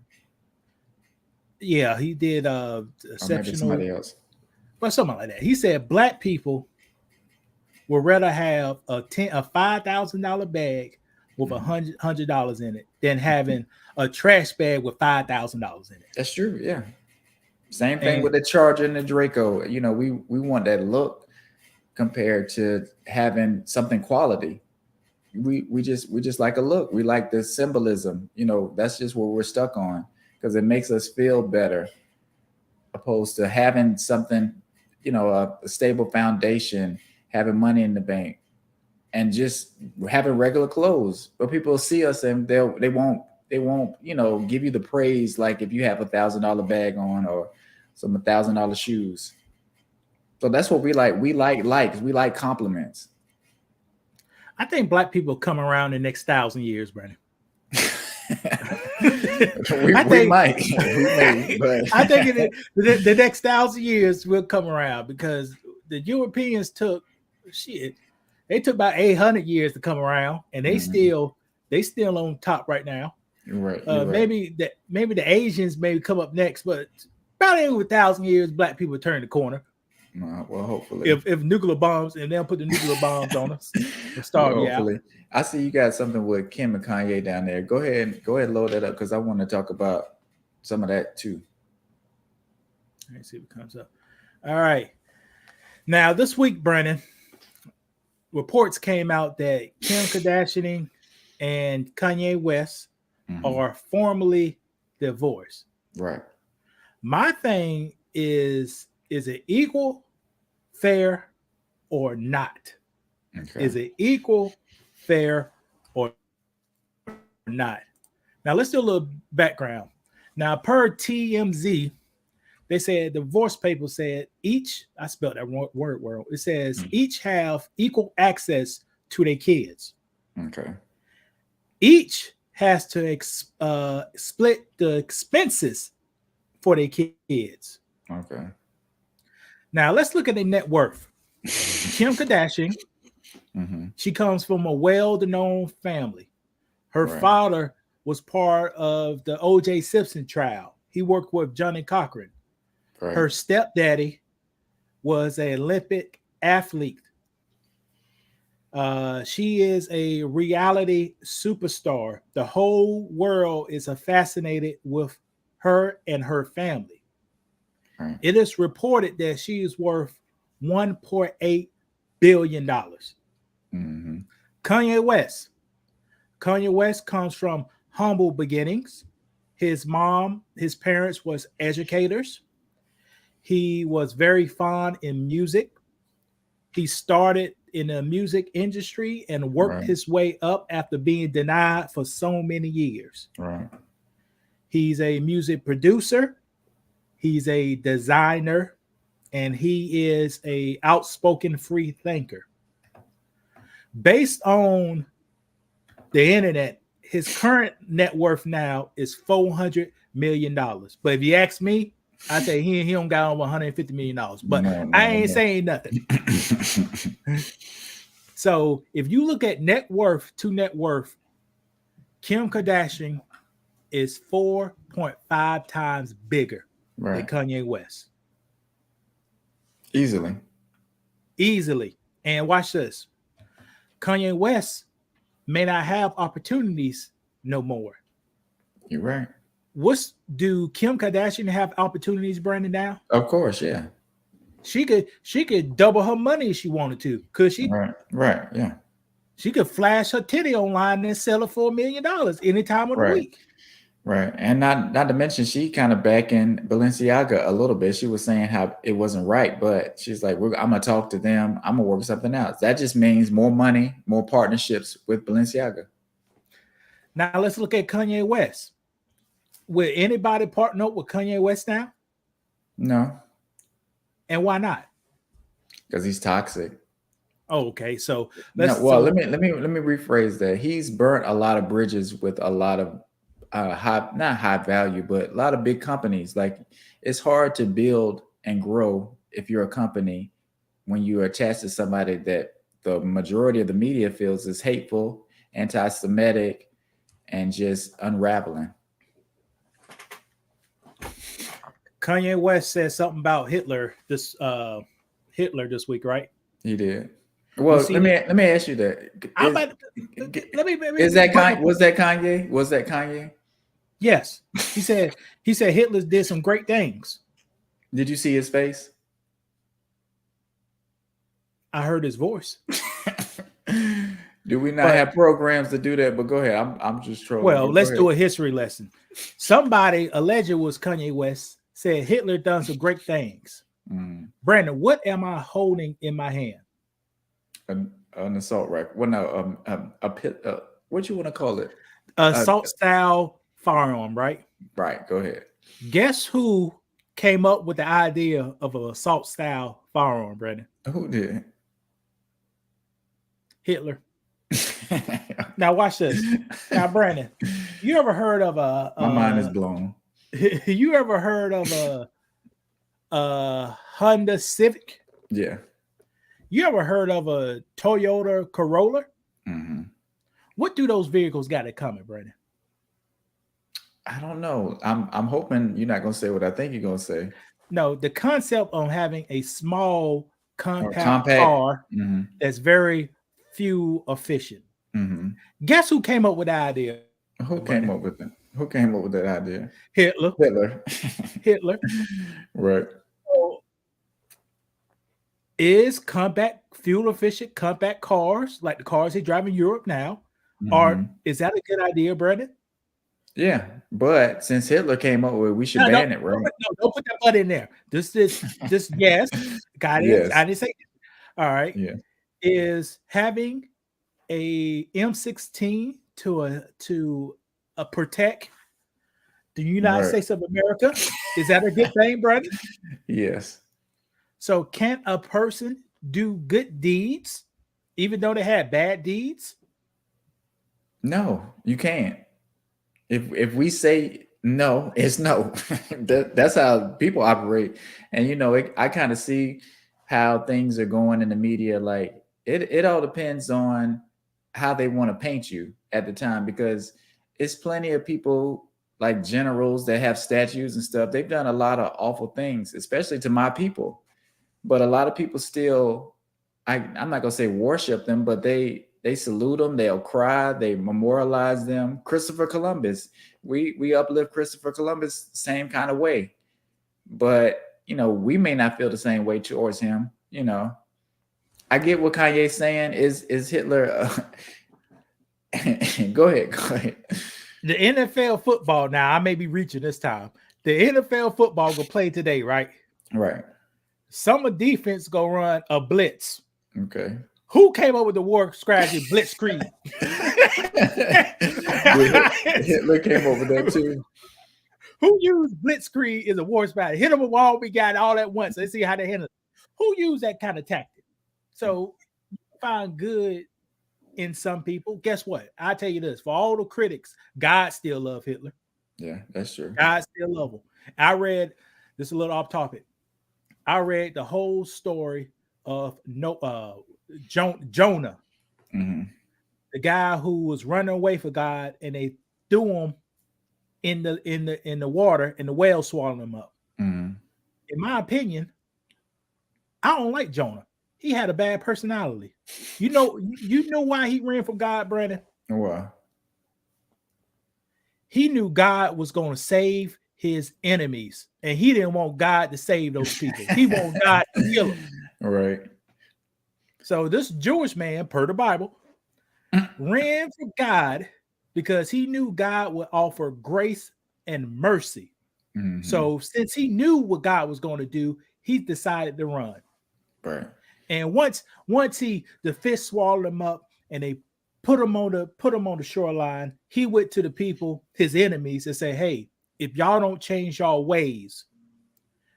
Yeah, he did Maybe somebody else. But something like that. He said black people would rather have a $5,000 bag with $100 in it than having a trash bag with $5,000 in it. That's true. Yeah. Same thing with the Charger and the Draco. You know, we want that look compared to having something quality. We just like a look. We like the symbolism. You know, that's just what we're stuck on because it makes us feel better, opposed to having something, you know, a stable foundation, having money in the bank, and just having regular clothes. But people see us and they won't, you know, give you the praise like if you have $1,000 bag on or some $1,000 shoes. So that's what we like. We like likes. We like compliments. I think black people come around the next 1,000 years, Brandon. we might. But I think the next 1,000 years will come around because the Europeans took They took about 800 years to come around, and they still on top right now. Right. Maybe the Asians maybe come up next, but about every 1,000 years, black people turn the corner. Well, hopefully, if nuclear bombs and they'll put the nuclear bombs on us and starve you out. I see you got something with Kim and Kanye down there. Go ahead and load that up because I want to talk about some of that too. Let's see what comes up. All right. Now this week, Brennan, reports came out that Kim Kardashian and Kanye West are formally divorced. Right. My thing is it equal, fair, or not? Okay. Is it equal, fair, or not? Now let's do a little background. Now, per TMZ, they said divorce papers said each, I spelled that word wrong. It says each have equal access to their kids. Okay. Each has to split the expenses for their kids. Okay. Now let's look at their net worth. Kim Kardashian, she comes from a well-known family. Her father was part of the O.J. Simpson trial. He worked with Johnny Cochran. Her stepdaddy was an Olympic athlete. She is a reality superstar. The whole world is fascinated with her and her family. Right. It is reported that she is worth $1.8 billion. Mm-hmm. Kanye West. Kanye West comes from humble beginnings. His parents was educators. He was very fond in music. He started in the music industry and worked his way up after being denied for so many years. Right. He's a music producer. He's a designer, and he is a outspoken free thinker. Based on the internet, his current net worth now is $400 million. But if you ask me, I say he don't got over $150 million. But I ain't saying nothing. So if you look at net worth to net worth, Kim Kardashian is 4.5 times bigger than Kanye West. Easily. And watch this. Kanye West may not have opportunities no more. You're right. Do Kim Kardashian have opportunities, Brandon, now? Of course, yeah. She could double her money if she wanted to. Could she? Right, yeah. She could flash her titty online and sell it for $1 million any time of the week. Right. And not to mention, she kind of back in Balenciaga a little bit. She was saying how it wasn't right, but she's like, I'm going to talk to them. I'm going to work something out. That just means more money, more partnerships with Balenciaga. Now let's look at Kanye West. Will anybody partner up with Kanye West now? No. And why not? Because he's toxic. Oh, okay. So let me rephrase that. He's burnt a lot of bridges with a lot of not high value, but a lot of big companies. Like, it's hard to build and grow if you're a company when you're attached to somebody that the majority of the media feels is hateful, anti-Semitic, and just unraveling. Kanye West said something about Hitler this week, right? He did. Well, let me ask you that. Was that Kanye? Yes. He said Hitler did some great things. Did you see his face? I heard his voice. Do we not have programs to do that? But go ahead. I'm just trolling. Well, let's do a history lesson. Somebody alleged was Kanye West said Hitler done some great things. Brandon, what am I holding in my hand? An assault rifle. Well, no, a pit. What you want to call it? Assault style firearm, right? Right. Go ahead. Guess who came up with the idea of an assault style firearm, Brandon? Who did? Hitler. Now watch this. Now, Brandon, you ever heard of my mind is blown. You ever heard of a Honda Civic? Yeah. You ever heard of a Toyota Corolla? Mm-hmm. What do those vehicles got in common, Brandon? I don't know. I'm hoping you're not gonna say what I think you're gonna say. No, the concept of having a small compact car that's very fuel efficient. Mm-hmm. Guess who came up with the idea? Who came up with it? Who came up with that idea? Hitler. Hitler. Right. So, is compact, fuel efficient compact cars like the cars they drive in Europe now, or is that a good idea, Brandon? Yeah, but since Hitler came up with, we should ban it, right? Don't put that butt in there. This yes, got it. Yes. I didn't say it. All right. Yeah. Is having a M16 to protect the United States of America, is that a good thing, Brandon? Yes. So can a person do good deeds even though they had bad deeds? No, you can't. If we say no, it's no. That's how people operate. And I kind of see how things are going in the media. Like it all depends on how they want to paint you at the time, because it's plenty of people like generals that have statues and stuff. They've done a lot of awful things, especially to my people. but a lot of people still, I'm not gonna say worship them, but they salute them, they'll cry, they memorialize them. Christopher Columbus, we uplift Christopher Columbus same kind of way, but we may not feel the same way towards him. I get what Kanye's saying. Is Hitler? Go ahead. The NFL football. Now I may be reaching this time. The NFL football will play today, right? Right. Summer defense go run a blitz. Okay. Who came up with the war strategy blitzkrieg? Hitler came up with that too. Who used blitzkrieg as a war strategy? Hit them with all we got all at once. Let's see how they handle it. Who used that kind of tactic? So you find good in some people. Guess what? I tell you this: for all the critics, God still love Hitler. Yeah, that's true. God still love him. I read this is a little off topic. I read the whole story of Jonah, the guy who was running away for God, and they threw him in the water, and the whale swallowed him up. In my opinion, I don't like Jonah. He had a bad personality. You know why he ran from God, Brandon? Why? He knew God was going to save his enemies, and he didn't want God to save those people. He wanted God to kill them. Right. So this Jewish man, per the Bible, ran from God because he knew God would offer grace and mercy. So since he knew what God was going to do, he decided to run. Right. And once the fish swallowed him up and they put him on the shoreline, he went to the people, his enemies, and say, "Hey, if y'all don't change y'all ways,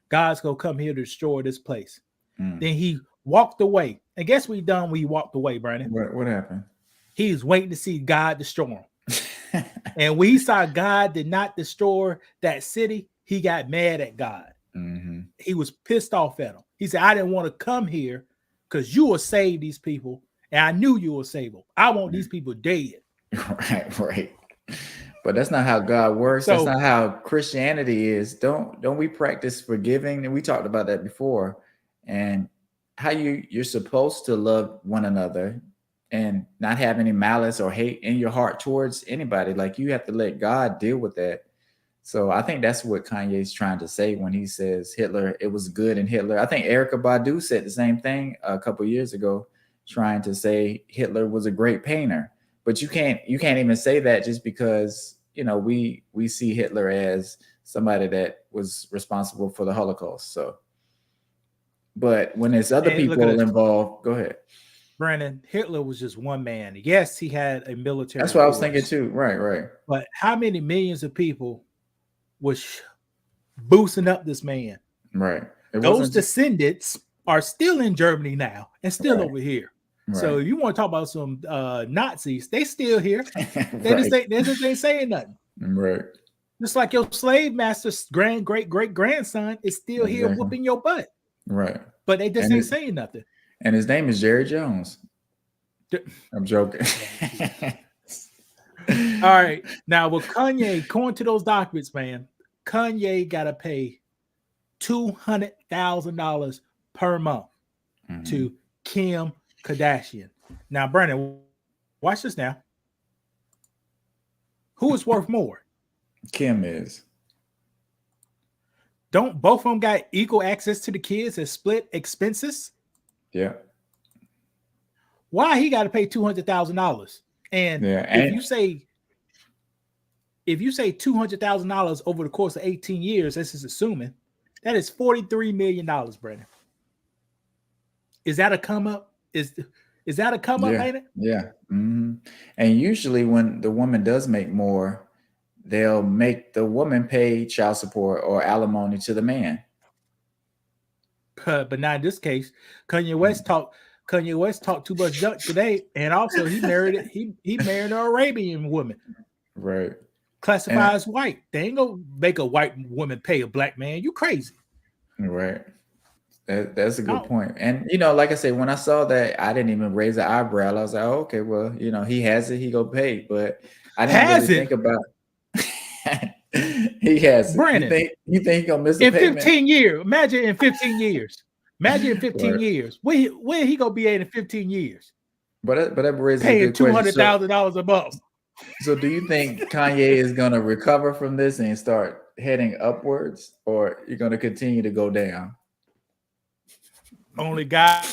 God's gonna come here to destroy this place." Then he walked away. And guess what he done when he walked away, Brandon? What happened? He was waiting to see God destroy him. And when he saw God did not destroy that city, he got mad at God. He was pissed off at him. He said, "I didn't want to come here because you will save these people, and I knew you will save them. I want these people dead." Right. But that's not how God works. That's not how Christianity is. Don't we practice forgiving? And we talked about that before. And how you're supposed to love one another and not have any malice or hate in your heart towards anybody. Like, you have to let God deal with that. So I think that's what Kanye's trying to say when he says Hitler, it was good in Hitler. I think Erykah Badu said the same thing a couple years ago, trying to say Hitler was a great painter. But you can't even say that just because, we see Hitler as somebody that was responsible for the Holocaust. So, but when there's other people involved, go ahead. Brandon, Hitler was just one man. Yes, he had a military. That's what I was thinking too. Right. But how many millions of people was boosting up this man? Right. Those descendants are still in Germany now and still over here. Right. So if you want to talk about some Nazis, they still here. They just ain't saying nothing. Right. Just like your slave master's great-grandson is still here whooping your butt. Right. But they just ain't saying nothing. And his name is Jerry Jones. I'm joking. All right. Now with Kanye, according to those documents, man, Kanye got to pay $200,000 per month to Kim Kardashian. Now, Brandon, watch this now. Who is worth more? Kim is. Don't both of them got equal access to the kids and split expenses? Yeah. Why he got to pay $200,000? And if you say $200,000 over the course of 18 years, this is assuming, that is $43 million, Brandon. Is that a come up? Is that a come up, ain't it? Yeah. And usually when the woman does make more, they'll make the woman pay child support or alimony to the man. But not in this case. Kanye West talked too much junk today, and also he married an Arabian woman. Right. Classified as white. They ain't gonna make a white woman pay a black man. You crazy. Right. That's a good point. And like I said, when I saw that, I didn't even raise an eyebrow. I was like, oh, okay, well, he has it, he go pay. But I didn't really think about he has it. Brandon, you think he gonna miss a in payment? 15 years? Imagine in 15 years. Imagine in 15 Right. years. Where he gonna be at in 15 years? But that raises a Paying good question. $200,000 a month. So do you think Kanye is gonna recover from this and start heading upwards, or you're gonna continue to go down? Only God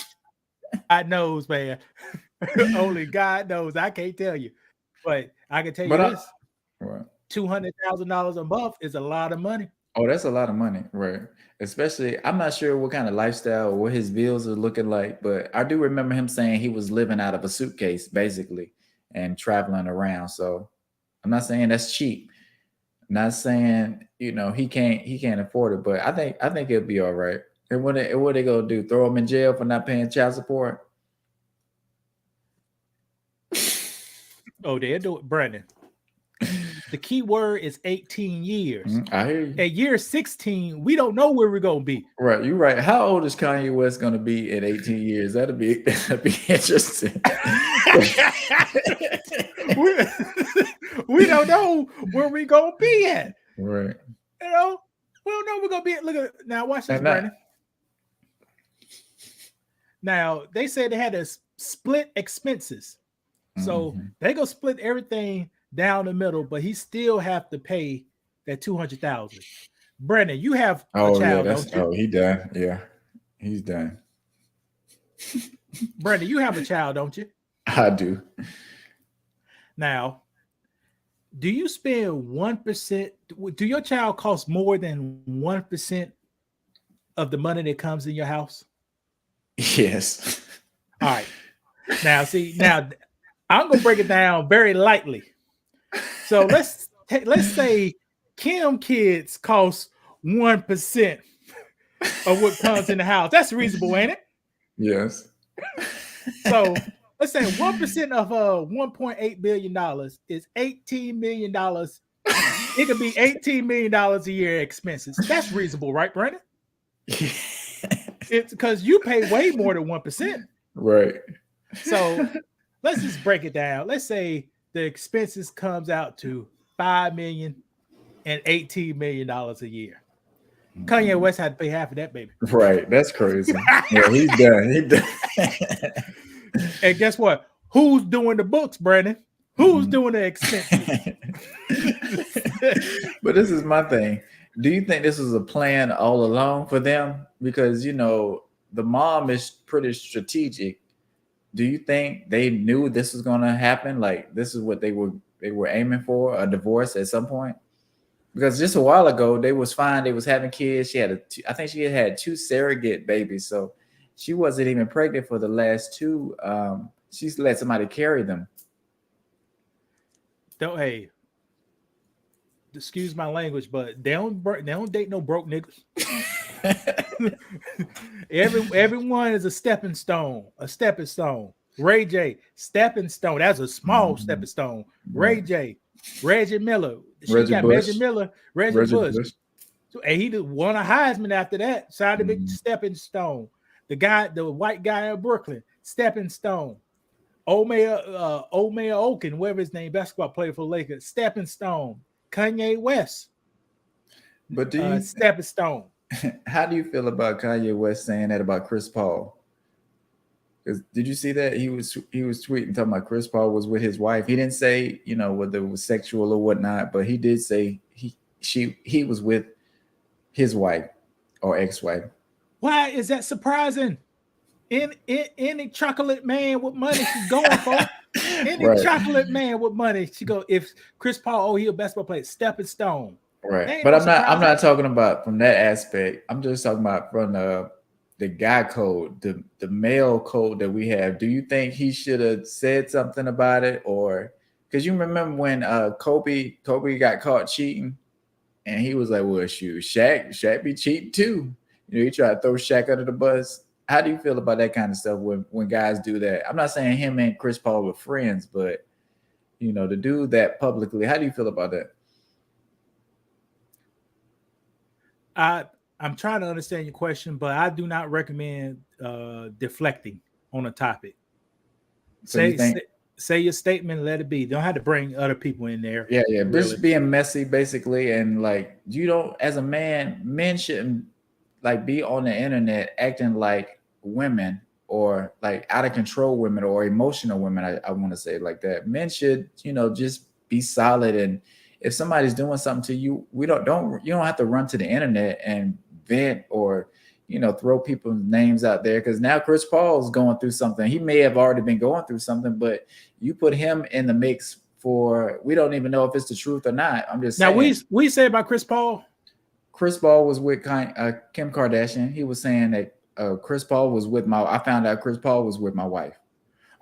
knows, man. Only God knows. I can't tell you, but I can tell you But this: right. $200,000 a month is a lot of money. Oh, that's a lot of money, right? Especially, I'm not sure what kind of lifestyle or what his bills are looking like, but I do remember him saying he was living out of a suitcase, basically, and traveling around. So I'm not saying that's cheap. I'm not saying he can't afford it, but I think it'll be all right. And what they gonna do? Throw him in jail for not paying child support? Oh, they'll do it, Brandon. The key word is 18 years. I hear you. At year 16, we don't know where we're gonna be. Right, you're right. How old is Kanye West gonna be in 18 years? That'd be interesting. we don't know where we're gonna be at. Right. We don't know we're gonna be at. Look at now, watch this, Brandon. Now they said they had to split expenses. So they go split everything down the middle, but he still have to pay that $200,000. Brandon, you have a child, don't you? Oh, he done. Yeah, he's done. Brandon, you have a child, don't you? I do. Now, do you spend 1%? Do your child cost more than 1% of the money that comes in your house? Yes. All right. Now, I'm gonna break it down very lightly. So let's say Kim kids cost 1% of what comes in the house. That's reasonable, ain't it? Yes. So let's say 1% of $1.8 billion is $18 million. It could be $18 million a year expenses. That's reasonable, right, Brandon? It's because you pay way more than 1%. Right. So let's just break it down. Let's say the expenses comes out to $5 million and $18 million a year. Kanye West had to pay half of that, baby. Right. That's crazy. Yeah, he's done. He done. And guess what? Who's doing the books, Brandon? Who's doing the expenses? But this is my thing. Do you think this was a plan all along for them? Because the mom is pretty strategic. Do you think they knew this was going to happen? Like this is what they were aiming for, a divorce at some point? Because just a while ago they was fine. They was having kids. I think she had 2 surrogate babies. So she wasn't even pregnant for the last 2. She's let somebody carry them. Hey, excuse my language, but they don't date no broke niggas. Everyone is a stepping stone. Ray J, stepping stone. That's a small stepping stone. Ray J, Reggie Miller. Reggie Bush. So, and he won a Heisman after that. Signed a big stepping stone. The white guy in Brooklyn, stepping stone. Omer Oken, whatever his name, basketball player for Lakers, stepping stone. Kanye West, but do you stepping stone? How do you feel about Kanye West saying that about Chris Paul? Because did you see that he was tweeting talking about Chris Paul was with his wife? He didn't say whether it was sexual or whatnot, but he did say he was with his wife or ex-wife. Why is that surprising? Any chocolate man with money she's going for. Any chocolate man with money, she go. If Chris Paul, he a basketball player, stepping stone. Right, but I'm not talking about from that aspect. I'm just talking about from the guy code, the male code that we have. Do you think he should have said something about it, or because you remember when Kobe got caught cheating, and he was like, "Well, shoot, Shaq be cheating too." He tried to throw Shaq under the bus. How do you feel about that kind of stuff when guys do that? I'm not saying him and Chris Paul were friends, but to do that publicly, how do you feel about that? I'm trying to understand your question, but I do not recommend deflecting on a topic. So say your statement, let it be. Don't have to bring other people in there. Yeah. Really. Just being messy, basically, and like you don't, as a man, men shouldn't like be on the internet acting like women or like out of control women or emotional women. I want to say it like that. Men should, just be solid. And if somebody's doing something to you, you don't have to run to the internet and vent or, throw people's names out there. Because now Chris Paul's going through something. He may have already been going through something, but you put him in the mix we don't even know if it's the truth or not. I'm just saying. Now we say about Chris Paul. Chris Paul was with Kim Kardashian. He was saying that Chris Paul was with I found out Chris Paul was with my wife.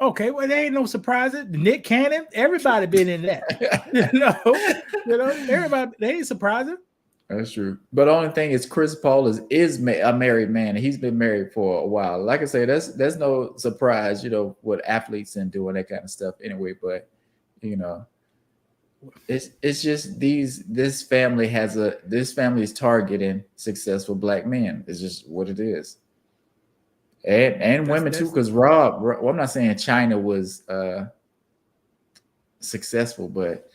Okay, well, there ain't no surprises. Nick Cannon, everybody been in that. Everybody, they ain't surprising. That's true. But the only thing is Chris Paul is a married man, and he's been married for a while. Like I say, there's no surprise, what athletes and doing that kind of stuff anyway. But it's just this family is targeting successful black men. It's just what it is. And women too, because Rob, I'm not saying China was successful, but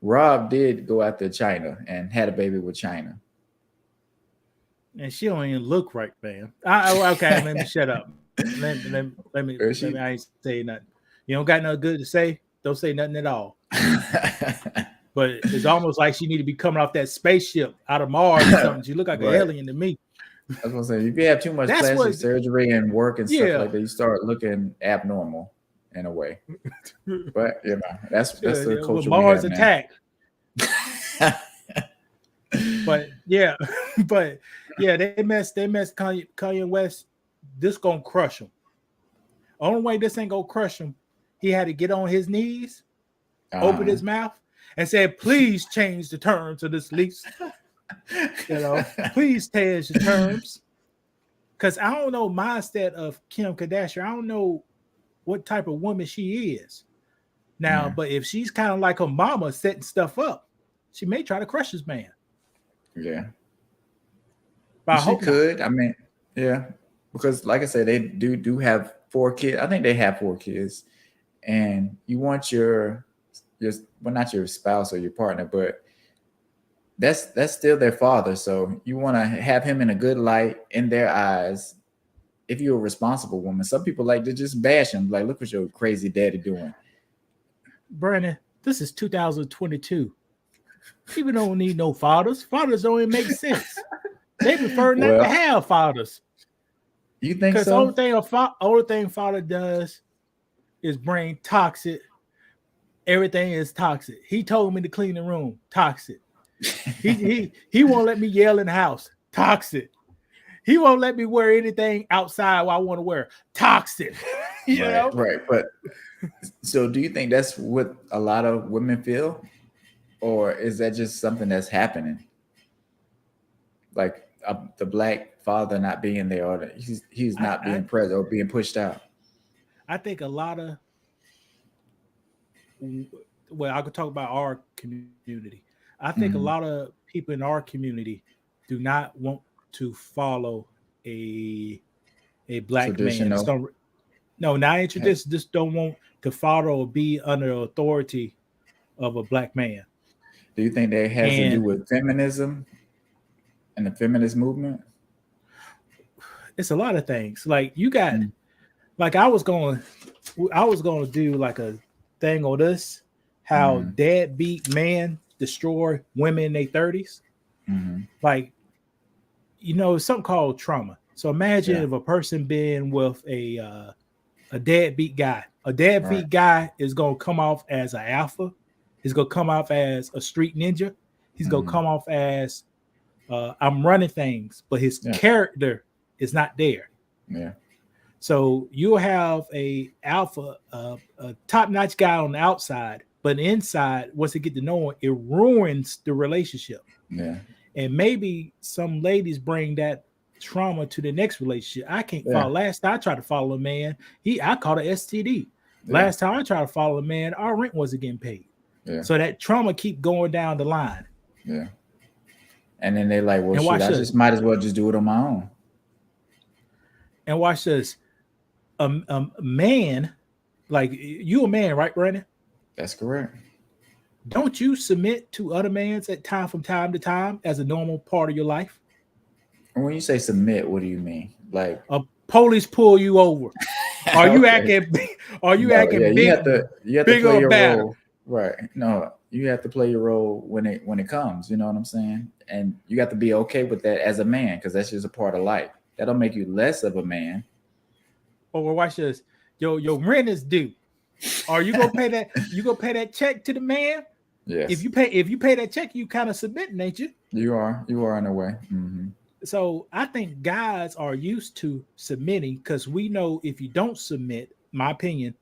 Rob did go out to China and had a baby with China. And she don't even look right, man. Okay, let me shut up. Let me I ain't say nothing. You don't got nothing good to say, don't say nothing at all. But it's almost like she need to be coming off that spaceship out of Mars or something. She look like an alien to me. I was gonna say, if you have too much plastic surgery and work and stuff like that, you start looking abnormal in a way. But that's the culture. Mars attack. But they messed Kanye West. This gonna crush him. Only way this ain't gonna crush him, he had to get on his knees, open his mouth, and say, "Please change the terms of this lease." Please change the terms. Because I don't know mindset of Kim Kardashian. I don't know what type of woman she is now. But if she's kind of like her mama setting stuff up, she may try to crush this man. Yeah. But she could. I mean, yeah. Because like I said, they do have 4 kids. I think they have 4 kids. And you want your not your spouse or your partner, but that's still their father. So you want to have him in a good light in their eyes. If you're a responsible woman, some people like to just bash him. Like, look what your crazy daddy doing. Brandon, this is 2022. People don't need no fathers. Fathers don't even make sense. They prefer not to have fathers. You think so? Because only thing father does is bring toxic. Everything is toxic. He told me to clean the room. Toxic. He won't let me yell in the house. Toxic. He won't let me wear anything outside while I want to wear. Toxic. you know? Right. But so do you think that's what a lot of women feel? Or is that just something that's happening? Like the black father not being there, or he's not being present or being pushed out? I think a lot of, well, I could talk about our community. I think a lot of people in our community do not want to follow a black man. Not introduced. Just don't want to follow or be under authority of a black man. Do you think that has to do with feminism and the feminist movement? It's a lot of things. Like you got, like I was going to do like a thing on this, how deadbeat men destroy women in their 30s. Like, something called trauma. So imagine if a person being with a deadbeat guy. A deadbeat guy is gonna come off as an alpha. He's gonna come off as a street ninja. He's gonna come off as I'm running things, but his character is not there. Yeah. So you'll have a alpha, a top-notch guy on the outside, but inside, once they get to know him, it ruins the relationship. Yeah. And maybe some ladies bring that trauma to the next relationship. I can't follow. Last time I tried to follow a man, I caught an STD. Last time I tried to follow a man, our rent wasn't getting paid. Yeah. So that trauma keep going down the line. Yeah. And then they like, well, I just might as well just do it on my own. And watch this. A man, like you a man, right, Brandon? That's correct. Don't you submit to other mans from time to time as a normal part of your life? When you say submit, what do you mean? Like a police pull you over? Are you acting? Are you acting yeah, big? You have to play your role, right? No, you have to play your role when it comes. You know what I'm saying? And you got to be okay with that as a man, because that's just a part of life. That don't make you less of a man. Or watch this. Your rent is due. Are you gonna pay that? You gonna pay that check to the man? Yes. If you pay that check, you kind of submitting, ain't you? You are in a way. Mm-hmm. So I think guys are used to submitting because we know if you don't submit, my opinion,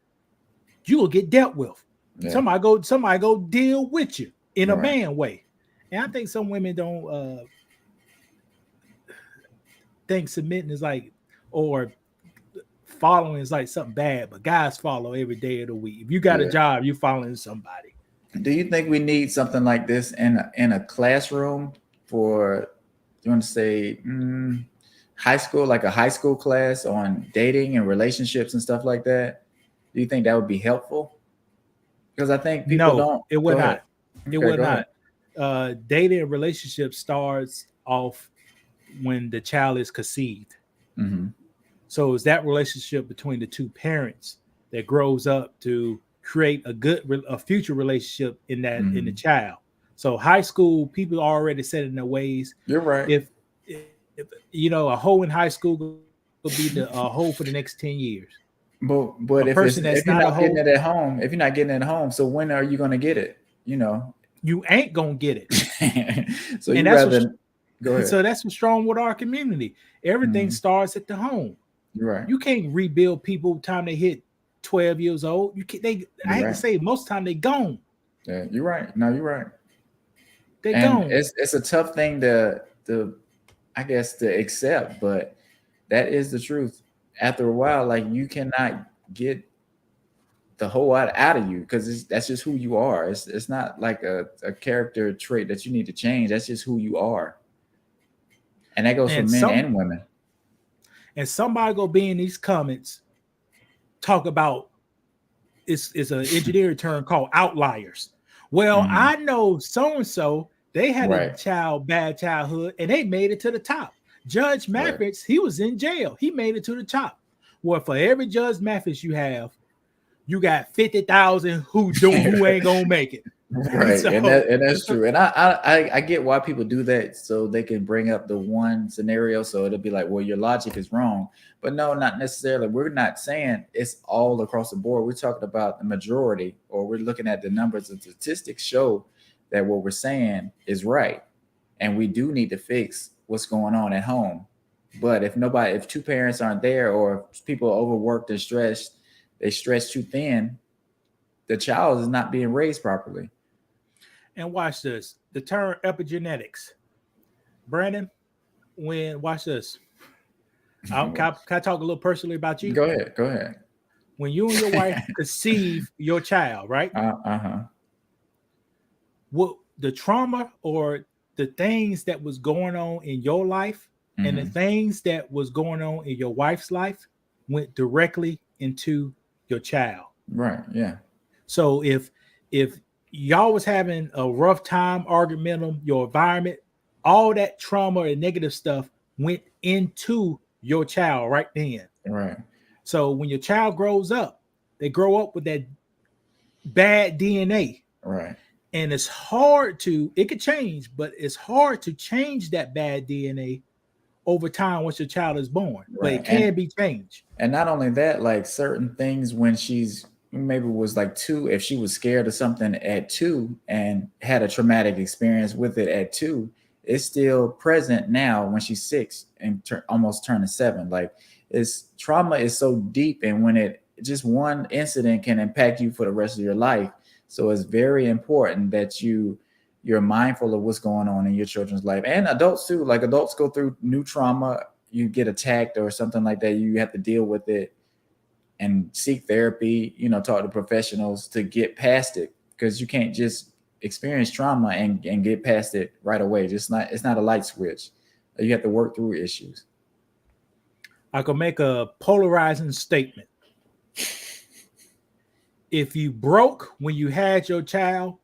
you will get dealt with. Yeah. Somebody go deal with you in a man way. And I think some women don't think submitting is like, or following is like something bad, but guys follow every day of the week. If you got a job, you're following somebody. Do you think we need something like this in a classroom for, you want to say, high school, like a high school class on dating and relationships and stuff like that? Do you think that would be helpful? Because I think people don't. It would not. Okay, it would not. Dating and relationship starts off when the child is conceived. Mm-hmm. So it's that relationship between the two parents that grows up to create a future relationship in that in the child. So high school, people are already set in their ways. You're right. If you know, a hoe in high school will be the hoe for the next 10 years. But if you're not getting it at home, so when are you going to get it? You know, you ain't gonna get it. So you rather go ahead. So that's what's wrong with our community. Everything starts at the home. You're right. You can't rebuild people time they hit 12 years old. I hate to say, most of the time they gone. Yeah, you're right. No, you're right. They gone. It's a tough thing to I guess to accept, but that is the truth. After a while, like, you cannot get the whole out of you, because that's just who you are. It's not like a character trait that you need to change. That's just who you are. And that goes for men and women. And somebody go be in these comments talk about it's an engineering term called outliers. Well, I know so-and-so, they had a bad childhood and they made it to the top. Judge Mathis, he was in jail. He made it to the top. Well, for every Judge Mathis you have, you got 50,000 who ain't gonna make it. Right. So, and that's true. And I get why people do that, so they can bring up the one scenario. So it'll be like, well, your logic is wrong. But no, not necessarily. We're not saying it's all across the board. We're talking about the majority, or we're looking at the numbers and statistics show that what we're saying is right. And we do need to fix what's going on at home. But if two parents aren't there, or if people are overworked and stressed, they stretch too thin, the child is not being raised properly. And watch this. The term epigenetics. Brandon, watch this. Can I talk a little personally about you? Go ahead. When you and your wife conceive your child, right? What the trauma or the things that was going on in your life and the things that was going on in your wife's life went directly into your child. Right. Yeah. So if y'all was having a rough time, argumentum, your environment, all that trauma and negative stuff went into your child right then. Right. So when your child grows up, they grow up with that bad DNA. Right. And it could change, but it's hard to change that bad DNA over time once your child is born. Right. But it can be changed. And not only that, like certain things when she's maybe was like 2, if she was scared of something at 2 and had a traumatic experience with it at 2, it's still present now when she's 6 and almost turning 7. Like, trauma is so deep, and when just one incident can impact you for the rest of your life. So it's very important that you're mindful of what's going on in your children's life, and adults too. Like, adults go through new trauma. You get attacked or something like that, you have to deal with it and seek therapy, talk to professionals to get past it, because you can't just experience trauma and get past it right away. It's not a light switch. You have to work through issues. I could make a polarizing statement. If you broke when you had your child,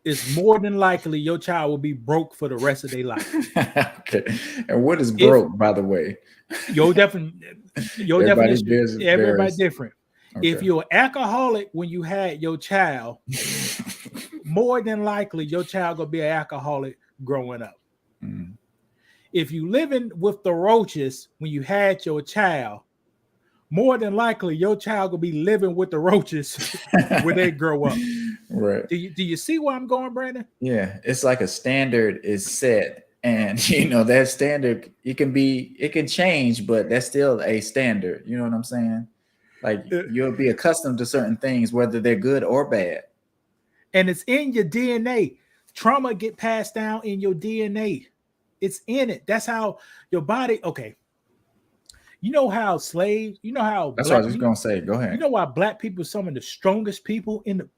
it's more than likely your child will be broke for the rest of their life. Okay. And what is broke, by the way? Your definition, varies. everybody different. Okay. If you're alcoholic when you had your child, more than likely your child gonna be an alcoholic growing up. Mm. If you living with the roaches when you had your child, more than likely your child will be living with the roaches when they grow up. Right. Do you see where I'm going, Brandon? Yeah, it's like a standard is set, and that standard it can change, but that's still a standard. You know what I'm saying? Like you'll be accustomed to certain things, whether they're good or bad. And it's in your DNA. Trauma get passed down in your DNA. It's in it. That's how your body. Okay. You know how slaves. You know how. That's what I was just gonna say. Go ahead. You know why black people are some of the strongest people in the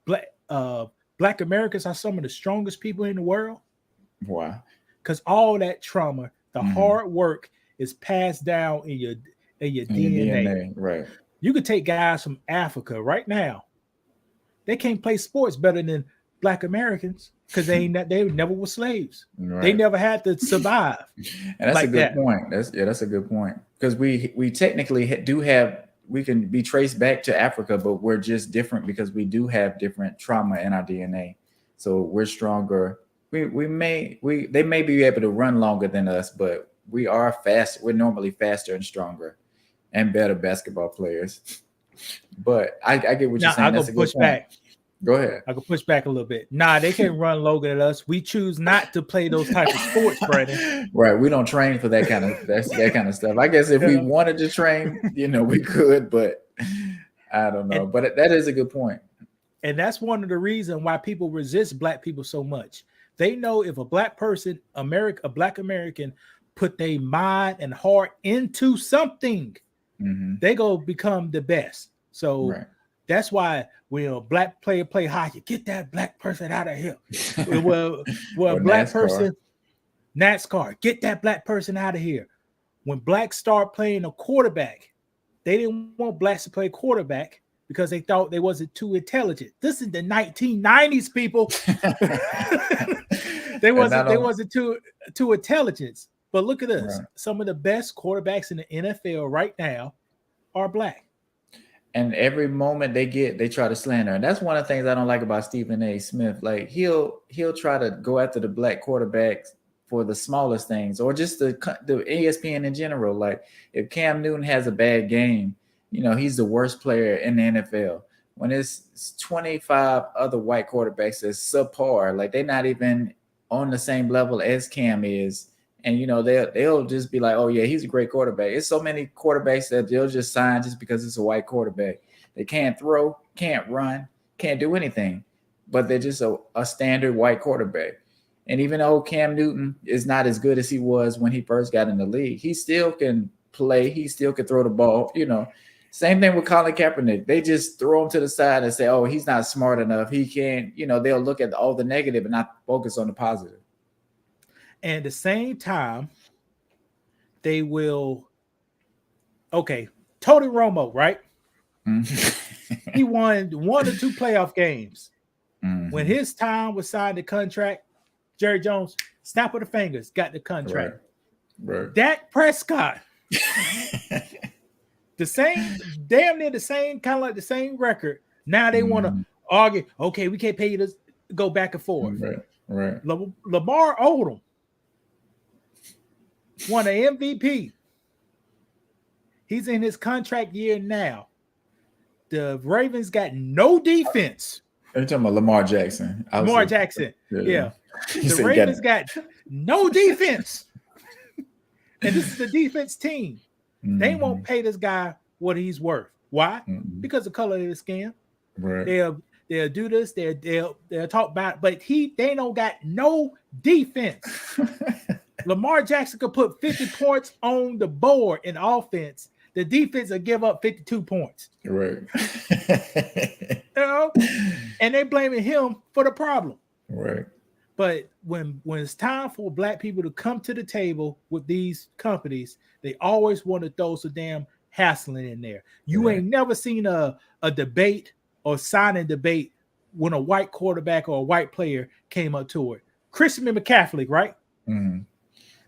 Black Americans are some of the strongest people in the world. Why? Because all that trauma, the hard work is passed down in your DNA. Right. You could take guys from Africa right now. They can't play sports better than Black Americans because they never were slaves. Right. They never had to survive. And that's like a good that. point. That's a good point because we technically do have. We can be traced back to Africa, but we're just different because we do have different trauma in our DNA. So we're stronger. They may be able to run longer than us, but we are fast. We're normally faster and stronger and better basketball players. But I get what you're saying. I'll go push back. Go ahead. I can push back a little bit. Nah, they can't run longer than us. We choose not to play those type of sports, Brandon. Right. We don't train for that kind of stuff. I guess if we wanted to train, we could, but I don't know. But that is a good point. And that's one of the reasons why people resist black people so much. They know if a black person, a black American, put their mind and heart into something, they go become the best. So that's why when a black player play hockey, get that black person out of here. well, a black NASCAR. person, NASCAR, get that black person out of here. When blacks start playing a quarterback, they didn't want blacks to play quarterback because they thought they wasn't too intelligent. This is the 1990s, people. they wasn't too intelligent. But look at us. Right. Some of the best quarterbacks in the NFL right now are black. And every moment they try to slander. And that's one of the things I don't like about Stephen A. Smith. Like he'll try to go after the black quarterbacks for the smallest things, or just the ESPN in general. Like if Cam Newton has a bad game, he's the worst player in the NFL. When it's 25 other white quarterbacks that's subpar, like they're not even on the same level as Cam is. And they'll just be like, oh yeah, he's a great quarterback. It's so many quarterbacks that they'll just sign just because it's a white quarterback. They can't throw, can't run, can't do anything, but they're just a standard white quarterback. And even though Cam Newton is not as good as he was when he first got in the league, he still can play. He still can throw the ball. Same thing with Colin Kaepernick. They just throw him to the side and say, oh, he's not smart enough. He can't. They'll look at all the negative and not focus on the positive. And at the same time, they will. Okay, Tony Romo, right? He won 1 or 2 playoff games. When his time was signed the contract, Jerry Jones, snap of the fingers, got the contract. Right. Dak Prescott, the same, damn near the same, kind of like the same record. Now they want to argue. Okay, we can't pay you to go back and forth. Right. Lamar Odom won an MVP. He's in his contract year now. The Ravens got no defense. Are you talking about Lamar Jackson? Lamar Jackson. Yeah. The Ravens got no defense. And this is the defense team. They won't pay this guy what he's worth. Why? Because of the color of his skin. Right. They'll do this. They'll talk about, but they don't got no defense. Lamar Jackson could put 50 points on the board in offense. The defense will give up 52 points. Right. And they blaming him for the problem. Right. But when it's time for black people to come to the table with these companies, they always want to throw some damn hassling in there. You ain't never seen a debate or signing debate when a white quarterback or a white player came up to it. Christian McCaffrey, right? Mhm.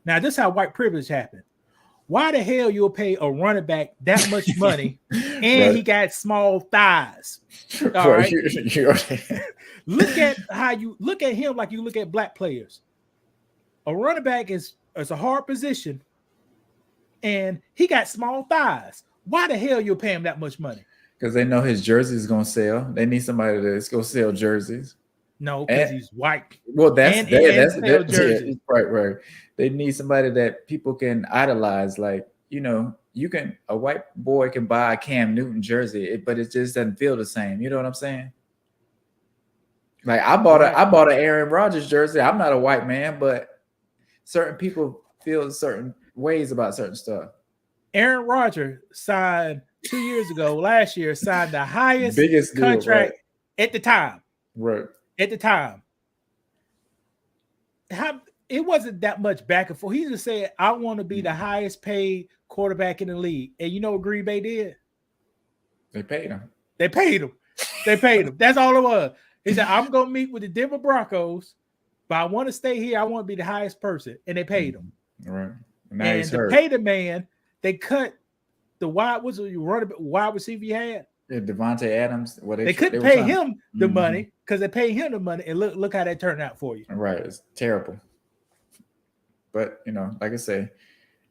Now, this is how white privilege happened. Why the hell you'll pay a running back that much money and Right. he got small thighs? All Well, right. you- Look at how you look at him like you look at black players. A running back is a hard position, and he got small thighs. Why the hell you'll pay him that much money? Because they know his jersey is gonna sell. They need somebody that's gonna sell jerseys. No, because And- he's white. Well, that's And that, sell jerseys. yeah, right. They need somebody that people can idolize. Like, you know, a white boy can buy a Cam Newton jersey, but it just doesn't feel the same. You know what I'm saying? Like I bought an Aaron Rodgers jersey. I'm not a white man, but certain people feel certain ways about certain stuff. Aaron Rodgers signed 2 years ago, last year, signed the highest Biggest deal, contract at the time. Right. At the time. It wasn't that much back and forth. He just said, I want to be the highest paid quarterback in the league. And you know what Green Bay did? They paid him. They paid him. That's all it was. He said, I'm going to meet with the Denver Broncos, but I want to stay here. I want to be the highest person. And they paid him. Right. Now And he's to hurt. pay the man, they cut the wide receiver you had. Yeah, Devontae Adams. They couldn't were pay trying- him the Mhm. money because they paid him the money. And look how that turned out for you. Right. It's terrible. But, you know, like I say,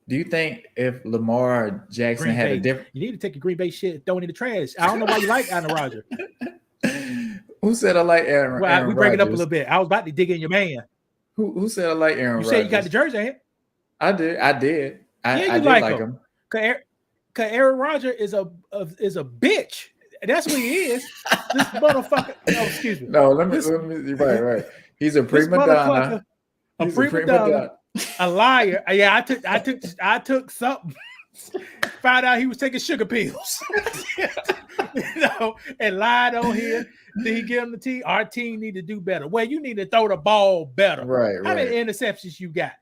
do you think if Lamar Jackson Green had Bay, a different... you need to take your Green Bay shit, throw it in the trash. I don't know why you like Aaron Rodgers. Who said I like Aaron? Well, Aaron we break it up a Rodgers? little bit. I was about to dig in your man. Who said I like Aaron You Rodgers? said you got the jersey, ain't it? I did. I Yeah, you did like like him. him. Cause Aaron Rodgers is a bitch. That's what he is. This motherfucker. No, excuse me. No, let me. This- Right. He's a This prima motherfucker, donna. a He's prima donna, a liar. Yeah, I took something. Found out he was taking sugar pills. And lied on here. Did he give him the team? Our team need to do better. Well, you need to throw the ball better. Right. How many interceptions you got?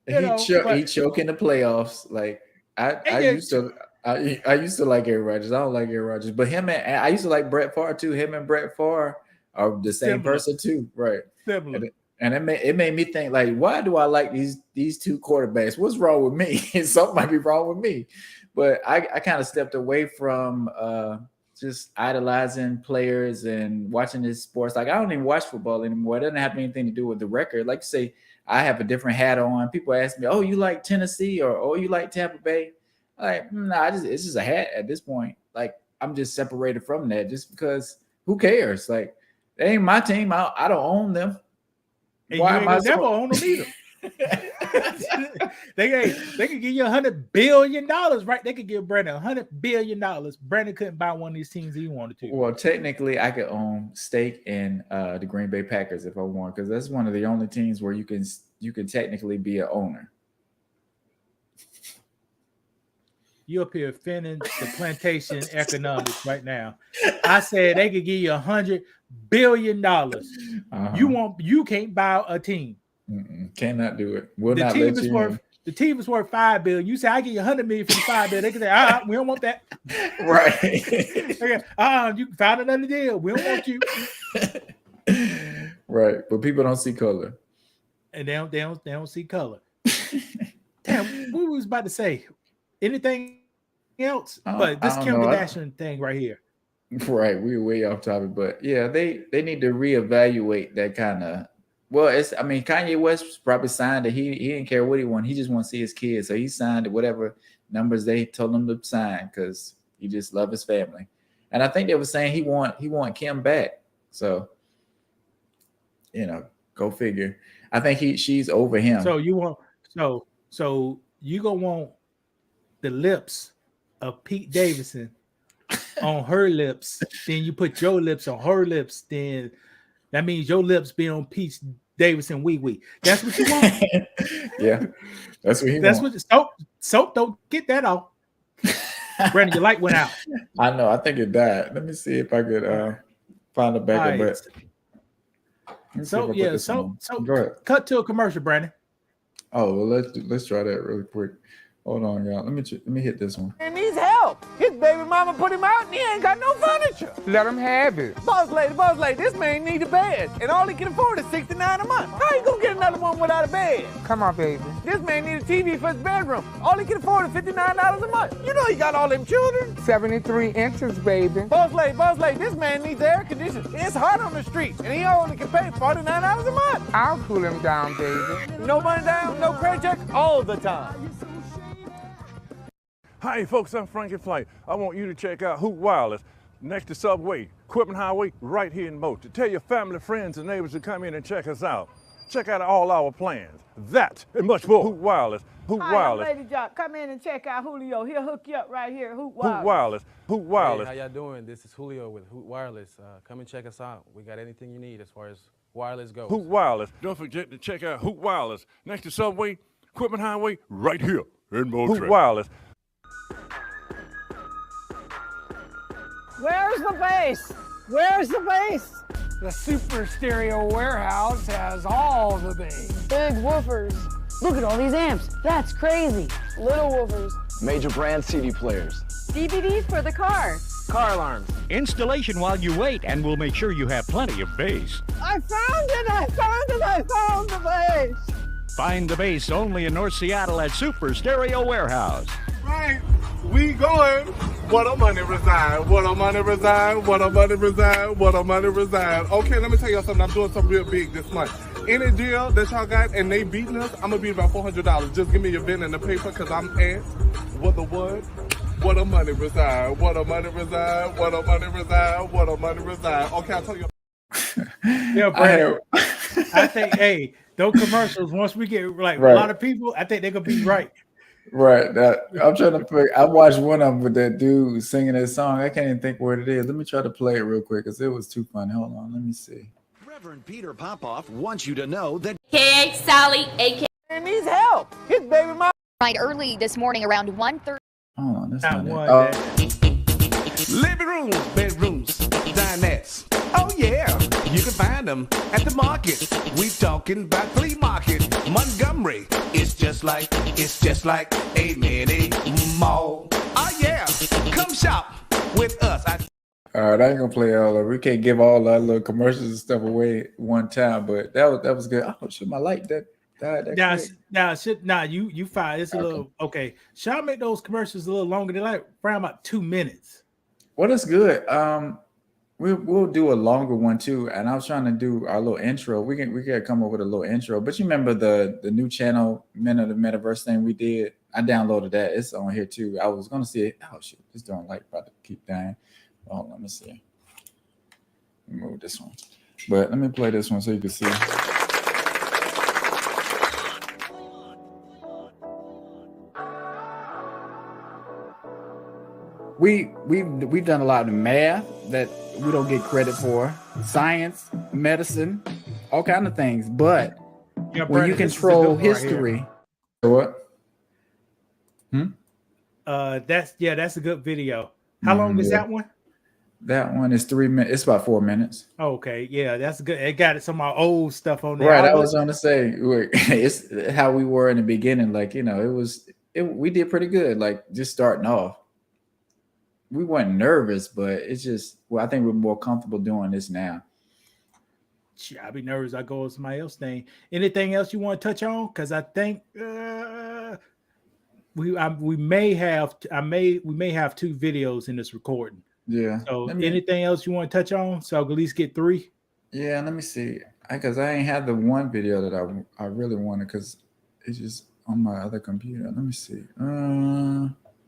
He But- choke in the playoffs. Like I yeah. used to. I used to like Aaron Rodgers. I don't like Aaron Rodgers, but him and I used to like Brett Favre too. Him and Brett Favre are the same Similar. person too, right? Similar. And it made me think like, why do I like these two quarterbacks? What's wrong with me? Something might be wrong with me. But I kind of stepped away from just idolizing players and watching this sports. Like I don't even watch football anymore. It doesn't have anything to do with the record. Like you say, I have a different hat on. People ask me, "Oh, you like Tennessee?" or "Oh, you like Tampa Bay?" Like, nah, it's just a hat at this point. Like I'm just separated from that just because who cares? Like they ain't my team. I don't own them. And Why you am ain't I gonna never so- own them either. they could give you $100 billion, right? They could give Brandon $100 billion. Brandon couldn't buy one of these teams he wanted to. Well, technically, I could own stake in the Green Bay Packers if I want, because that's one of the only teams where you can technically be an owner. You up here offending the plantation economics right now. I said they could give you $100 billion. You can't buy a team. Cannot do it. Will The not team let is you worth in. the team is worth $5 billion. You say I give you $100 million for the $5 billion. They can say, we don't want that. Right. Okay, you can find another deal. We don't want you. Right, but people don't see color. And they don't see color. Damn, what was about to say? Anything else? But this I don't Kim know. Kardashian thing right here. Right, we were way off topic, but yeah, they need to reevaluate that kind of. Well, Kanye West probably signed it. He didn't care what he wanted. He just want to see his kids, so he signed it whatever numbers they told him to sign because he just loved his family. And I think they were saying he want Kim back. So, go figure. I think she's over him. So you want so you gonna want the lips of Pete Davidson on her lips, then you put your lips on her lips, then that means your lips be on Pete Davidson wee. That's what you want. Yeah, that's what he That's wants. what soap don't get that off. Brandon, your light went out. I know. I think it died. Let me see if I could find a backup. All right. But go ahead. Cut to a commercial, Brandon. Oh well, let's try that really quick. Hold on, y'all. Let me hit this one. He needs help. His baby mama put him out and he ain't got no furniture. Let him have it. Boss lady, this man need a bed. And all he can afford is $69 a month. How you gonna get another one without a bed? Come on, baby. This man need a TV for his bedroom. All he can afford is $59 a month. You know he got all them children. 73 inches, baby. Boss lady, this man needs air conditioning. It's hot on the street, and he only can pay $49 a month. I'll cool him down, baby. No money down, no credit check, all the time. Hi, folks, I'm Frankie Flight. I want you to check out Hoot Wireless next to Subway, Equipment Highway, right here in Moat. To tell your family, friends, and neighbors to come in and check us out. Check out all our plans. That and much more. Hoot Wireless. Hoot Wireless. Lady Jock, come in and check out Julio. He'll hook you up right here. Hoot Wireless. Hoot Wireless. Hoot Wireless. Hey, how y'all doing? This is Julio with Hoot Wireless. Come and check us out. We got anything you need as far as wireless goes. Hoot Wireless. Don't forget to check out Hoot Wireless next to Subway, Equipment Highway, right here in Moat. Hoot Wireless. Where's the bass? Where's the bass? The Super Stereo Warehouse has all the bass. Big woofers. Look at all these amps. That's crazy. Little woofers. Major brand CD players. DVDs for the car. Car alarms. Installation while you wait, and we'll make sure you have plenty of bass. I found the bass. Find the bass only in North Seattle at Super Stereo Warehouse. Right, we going. What a money reside, what a money reside, what a money reside, what a money reside. Okay, let me tell y'all something. I'm doing something real big this month. Any deal that y'all got and they beating us, I'm gonna beat about $400. Just give me your VIN and the paper, cause I'm at what the what? What a money reside, what a money reside, what a money reside, what a money reside. Okay, I'll tell you. Yeah, Brandon. I think, hey, those commercials, once we get like a lot of people, I think they're gonna be right. Right. I'm trying to pick. I watched one of them with that dude singing that song. I can't even think what it is. Let me try to play it real quick because it was too funny. Hold on. Let me see. Reverend Peter Popoff wants you to know that Hey, Sally, aka And needs help. His baby mama. Right early this morning around 1:30. Hold on. That's not it. living rooms, bedrooms, dinettes. Oh yeah, you can find them at the market. We talking about flea market, Montgomery. It's just like a mini mall. Oh yeah, come shop with us. All right, I ain't gonna play all of it. We can't give all our little commercials and stuff away one time, but that was good. Oh shit, my light that died. You fine. It's a little okay. Should I make those commercials a little longer? They're like around about 2 minutes. Well, that's good. We'll do a longer one too. And I was trying to do our little intro. We can come up with a little intro. But you remember the new channel, Men of the Metaverse thing we did? I downloaded that. It's on here too. I was gonna see it. Oh shit, this don't like about to keep dying. Oh, let me see. Move this one. But let me play this one so you can see. We've done a lot of math that we don't get credit for, science, medicine, all kind of things. But when you control history, what? That's a good video. How long is that one? That one is 3 minutes. It's about 4 minutes. Okay, yeah, that's good. It got some of my old stuff on there. Right, I was gonna say it's how we were in the beginning. Like we did pretty good. Like just starting off. We weren't nervous, but it's just, I think we're more comfortable doing this now. I'll be nervous. I go with somebody else's thing. Anything else you want to touch on? Because I think we may have 2 videos in this recording. Yeah. So anything else you want to touch on? So I can at least get 3. Yeah. Let me see. Because I ain't had the one video that I really wanted because it's just on my other computer. Let me see.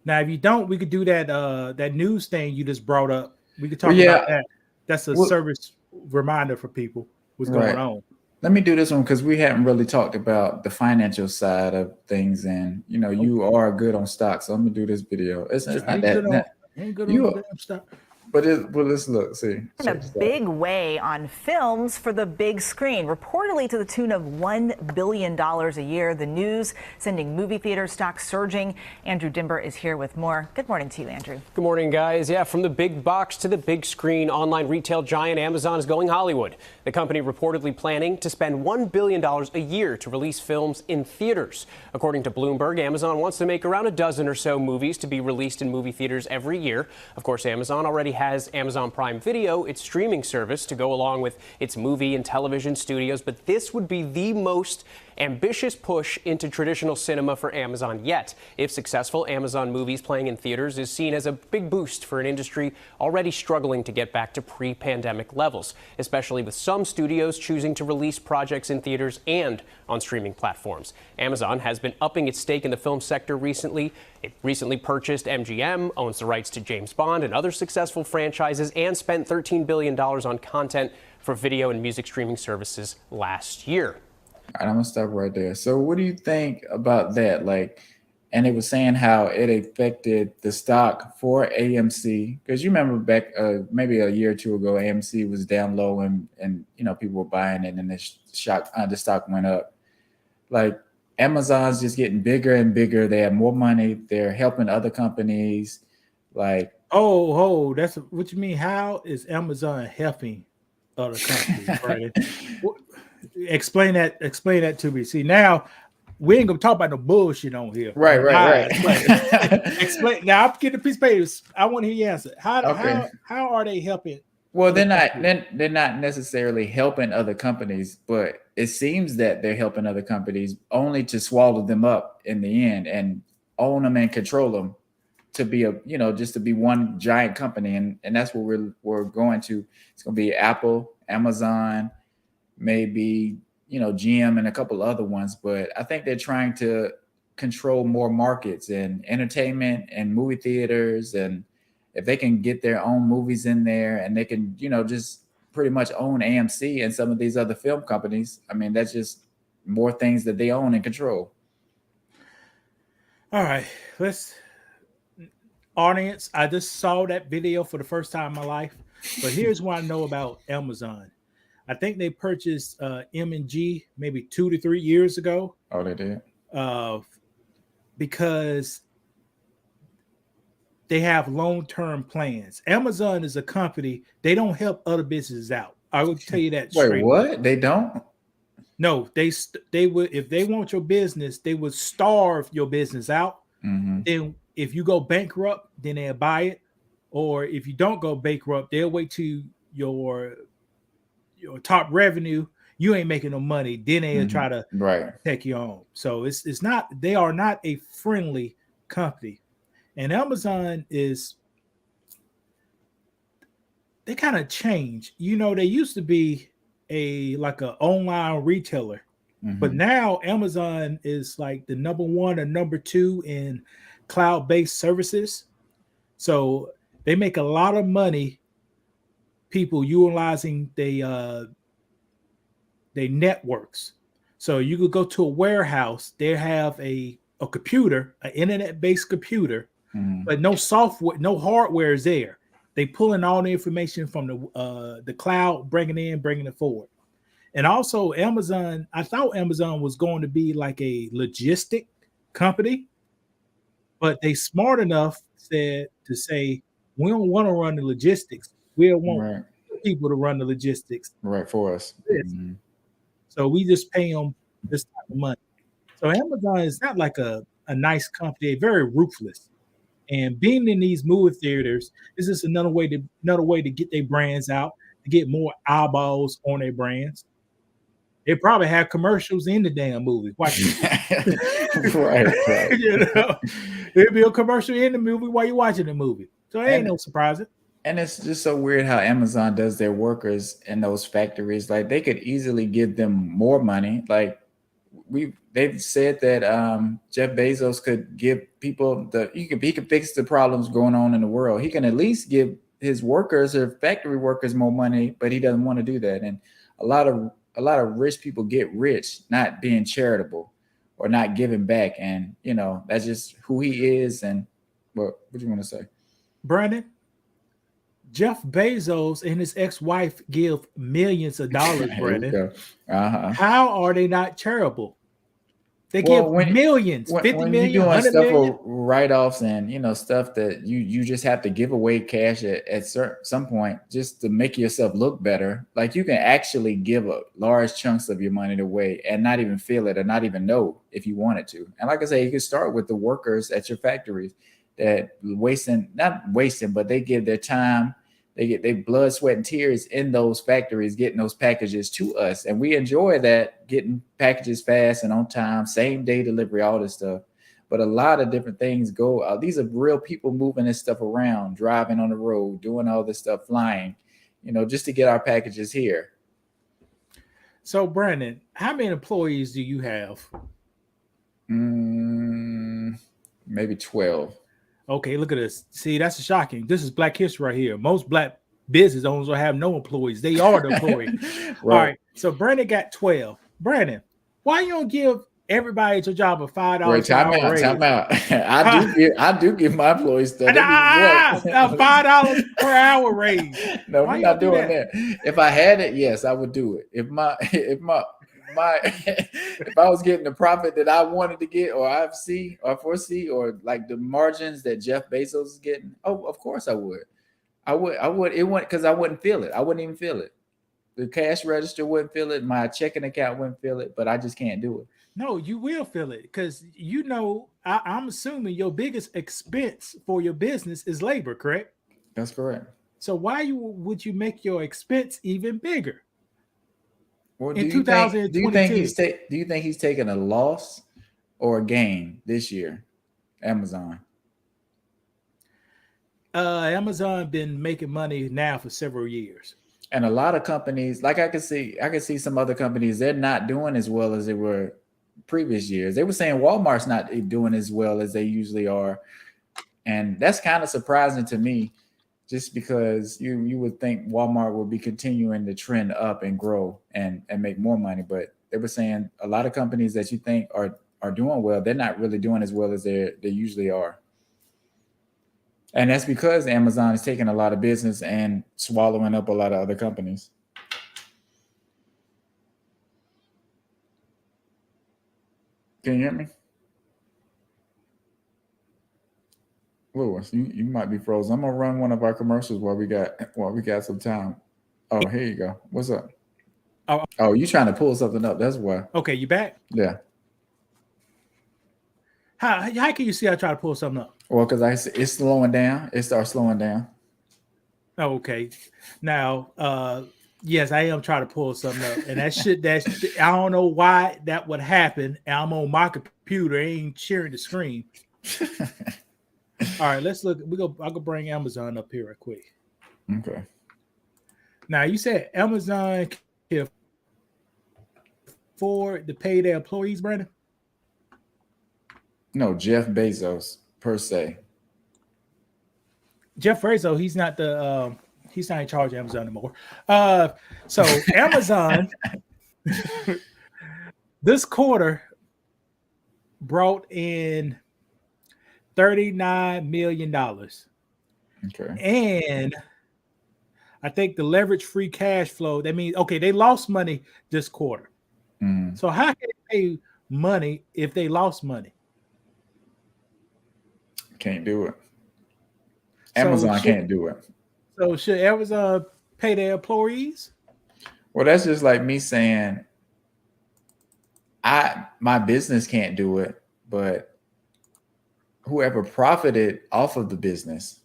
Now, if you don't, we could do that news thing you just brought up. We could talk about that. That's a service reminder for people what's going on. Let me do this one because we haven't really talked about the financial side of things, and you are good on stocks. So I'm gonna do this video. It's not that. Ain't good on the damn stock. But let's look, see. In a big way on films for the big screen, reportedly to the tune of $1 billion a year. The news sending movie theater stocks surging. Andrew Dimber is here with more. Good morning to you, Andrew. Good morning, guys. Yeah, from the big box to the big screen, online retail giant Amazon is going Hollywood. The company reportedly planning to spend $1 billion a year to release films in theaters. According to Bloomberg, Amazon wants to make around a dozen or so movies to be released in movie theaters every year. Of course, Amazon already has Amazon Prime Video, its streaming service, to go along with its movie and television studios. But this would be the most ambitious push into traditional cinema for Amazon yet. If successful, Amazon movies playing in theaters is seen as a big boost for an industry already struggling to get back to pre-pandemic levels, especially with some studios choosing to release projects in theaters and on streaming platforms. Amazon has been upping its stake in the film sector recently. It recently purchased MGM, owns the rights to James Bond and other successful franchises, and spent $13 billion on content for video and music streaming services last year. All right, I'm gonna stop right there. So what do you think about that? Like, and it was saying how it affected the stock for AMC, because you remember back maybe a year or two ago, AMC was down low and you know, people were buying it and the stock went up. Like, Amazon's just getting bigger and bigger. They have more money. They're helping other companies. Like, that's what you mean. How is Amazon helping other companies, Brandon? Explain that to me. See, now we ain't gonna talk about no bullshit on here. Right. Explain. Now I'm getting a piece of paper. I want to hear your answer. How are they helping? Well, they're not necessarily helping other companies, but it seems that they're helping other companies only to swallow them up in the end and own them and control them to be just to be one giant company. And that's what we're going to. It's going to be Apple, Amazon, maybe, GM and a couple other ones. But I think they're trying to control more markets and entertainment and movie theaters. And if they can get their own movies in there and they can, just pretty much own AMC and some of these other film companies, I mean, that's just more things that they own and control. All right, audience, I just saw that video for the first time in my life, but here's what I know about Amazon. I think they purchased M&G maybe 2 to 3 years ago. Oh, they did? Because they have long-term plans. Amazon is a company, they don't help other businesses out. I will tell you that straight. Wait, what? They don't? No, they would, if they want your business, they would starve your business out. Mm-hmm. Then if you go bankrupt, then they'll buy it. Or if you don't go bankrupt, they'll wait to your top revenue. You ain't making no money. Then they'll try to take you on. So it's not, they are not a friendly company. And Amazon they kind of change. They used to be like an online retailer, but now Amazon is like the number 1 or number 2 in cloud-based services. So they make a lot of money, people utilizing their networks. So you could go to a warehouse, they have a computer, an internet-based computer, but no software, no hardware is there. They pulling all the information from the cloud, bringing it forward. And also Amazon, I thought Amazon was going to be like a logistic company, but they smart enough to say, we don't want to run the logistics. We don't want people to run the logistics. Right, for us. Mm-hmm. So we just pay them this type of money. So Amazon is not like a nice company. They're very ruthless. And being in these movie theaters is just another way to get their brands out, to get more eyeballs on their brands. They probably have commercials in the damn movie. Watch it. Right. There'll be a commercial in the movie while you're watching the movie. So it ain't no surprise. And it's just so weird how Amazon does their workers in those factories. Like, they could easily give them more money. Like, they've said that Jeff Bezos could give people he could fix the problems going on in the world. He can at least give his workers or factory workers more money, but he doesn't want to do that. And a lot of rich people get rich not being charitable or not giving back. And that's just who he is. And what do you want to say, Brandon? Jeff Bezos and his ex-wife give millions of dollars, Brandon. How are they not charitable? They give millions, 50 when million, you're doing 100 stuff million. for write-offs and stuff that you just have to give away cash at some point just to make yourself look better. Like you can actually give a large chunks of your money away and not even feel it or not even know if you wanted to. And like I say, you can start with the workers at your factories that not wasting, but they give their time. They get their blood, sweat, and tears in those factories, getting those packages to us. And we enjoy that, getting packages fast and on time, same day delivery, all this stuff. But a lot of different things go. These are real people moving this stuff around, driving on the road, doing all this stuff, flying, just to get our packages here. So, Brandon, how many employees do you have? Maybe 12. Okay, look at this. See, that's shocking. This is Black history right here. Most Black business owners will have no employees. They are the employee. Right. All right. So Brandon got 12. Brandon, why you don't give everybody at your job a $5 Wait, time out. I do give my employees stuff. A $5 per hour raise. No, Why we're you not do doing that? If I had it, yes, I would do it. If I was getting the profit that I wanted to get, or I foresee, or like the margins that Jeff Bezos is getting, of course I would. It wouldn't, because I wouldn't feel it. I wouldn't even feel it. The cash register wouldn't feel it. My checking account wouldn't feel it. But I just can't do it. No, you will feel it because I'm assuming your biggest expense for your business is labor, correct? That's correct. So why would you make your expense even bigger? Well, in 2022, do you think he's taking a loss or a gain this year? Amazon. Amazon been making money now for several years. And a lot of companies, like I can see some other companies, they're not doing as well as they were previous years. They were saying Walmart's not doing as well as they usually are. And that's kind of surprising to me, just because you would think Walmart will be continuing to trend up and grow and make more money. But they were saying a lot of companies that you think are doing well, they're not really doing as well as they usually are. And that's because Amazon is taking a lot of business and swallowing up a lot of other companies. Can you hear me? Lewis, you might be frozen. I'm gonna run one of our commercials while we got some time. Oh, here you go. What's up? Oh, you trying to pull something up? That's why. Okay, you back? Yeah. How can you see I try to pull something up? Well, because it's slowing down. It starts slowing down. Oh, okay. Now, yes, I am trying to pull something up, and I don't know why that would happen. I'm on my computer, I ain't sharing the screen. All right, let's look. I can bring Amazon up here real quick. Okay. Now you said Amazon can afford to pay their employees, Brandon? No, Jeff Bezos per se. Jeff Bezos, he's not in charge of Amazon anymore. So Amazon this quarter brought in $39 million. Okay. And I think the leverage free cash flow, that means, okay, they lost money this quarter. So how can they pay money if they lost money? Can't do it. Amazon can't do it. So should Amazon pay their employees? Well, that's just like me saying my business can't do it, but whoever profited off of the business,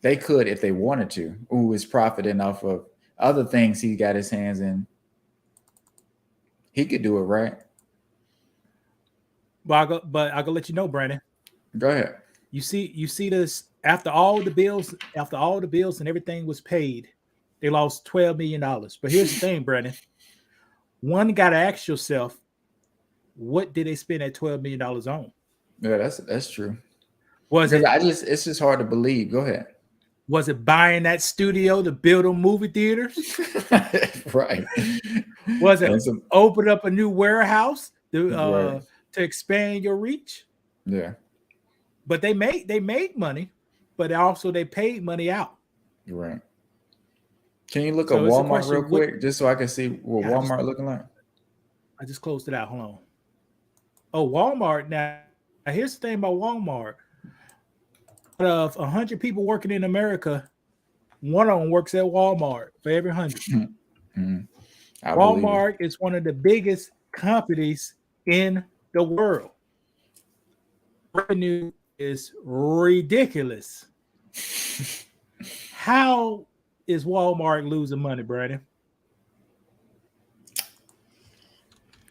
they could if they wanted to. Who is profiting off of other things he got his hands in. He could do it, right? But I can let you know, Brandon. Go ahead. You see this after all the bills and everything was paid, they lost $12 million. But here's the thing, Brandon. One got to ask yourself, what did they spend that $12 million on? Yeah, that's true. It's just hard to believe. Go ahead. Was it buying that studio to build them movie theaters? Right. Was it open up a new warehouse to expand your reach? Yeah. But they made money, but also they paid money out. Right. Can you look So up it's a Walmart question, real what quick, just so I can see what yeah, Walmart looking like? I just closed it out. Hold on. Oh, Walmart. Now here's the thing about Walmart. Out of 100 people working in America, one of them works at Walmart for every 100. I believe it. Walmart is one of the biggest companies in the world. Revenue is ridiculous. How is Walmart losing money, Brandon?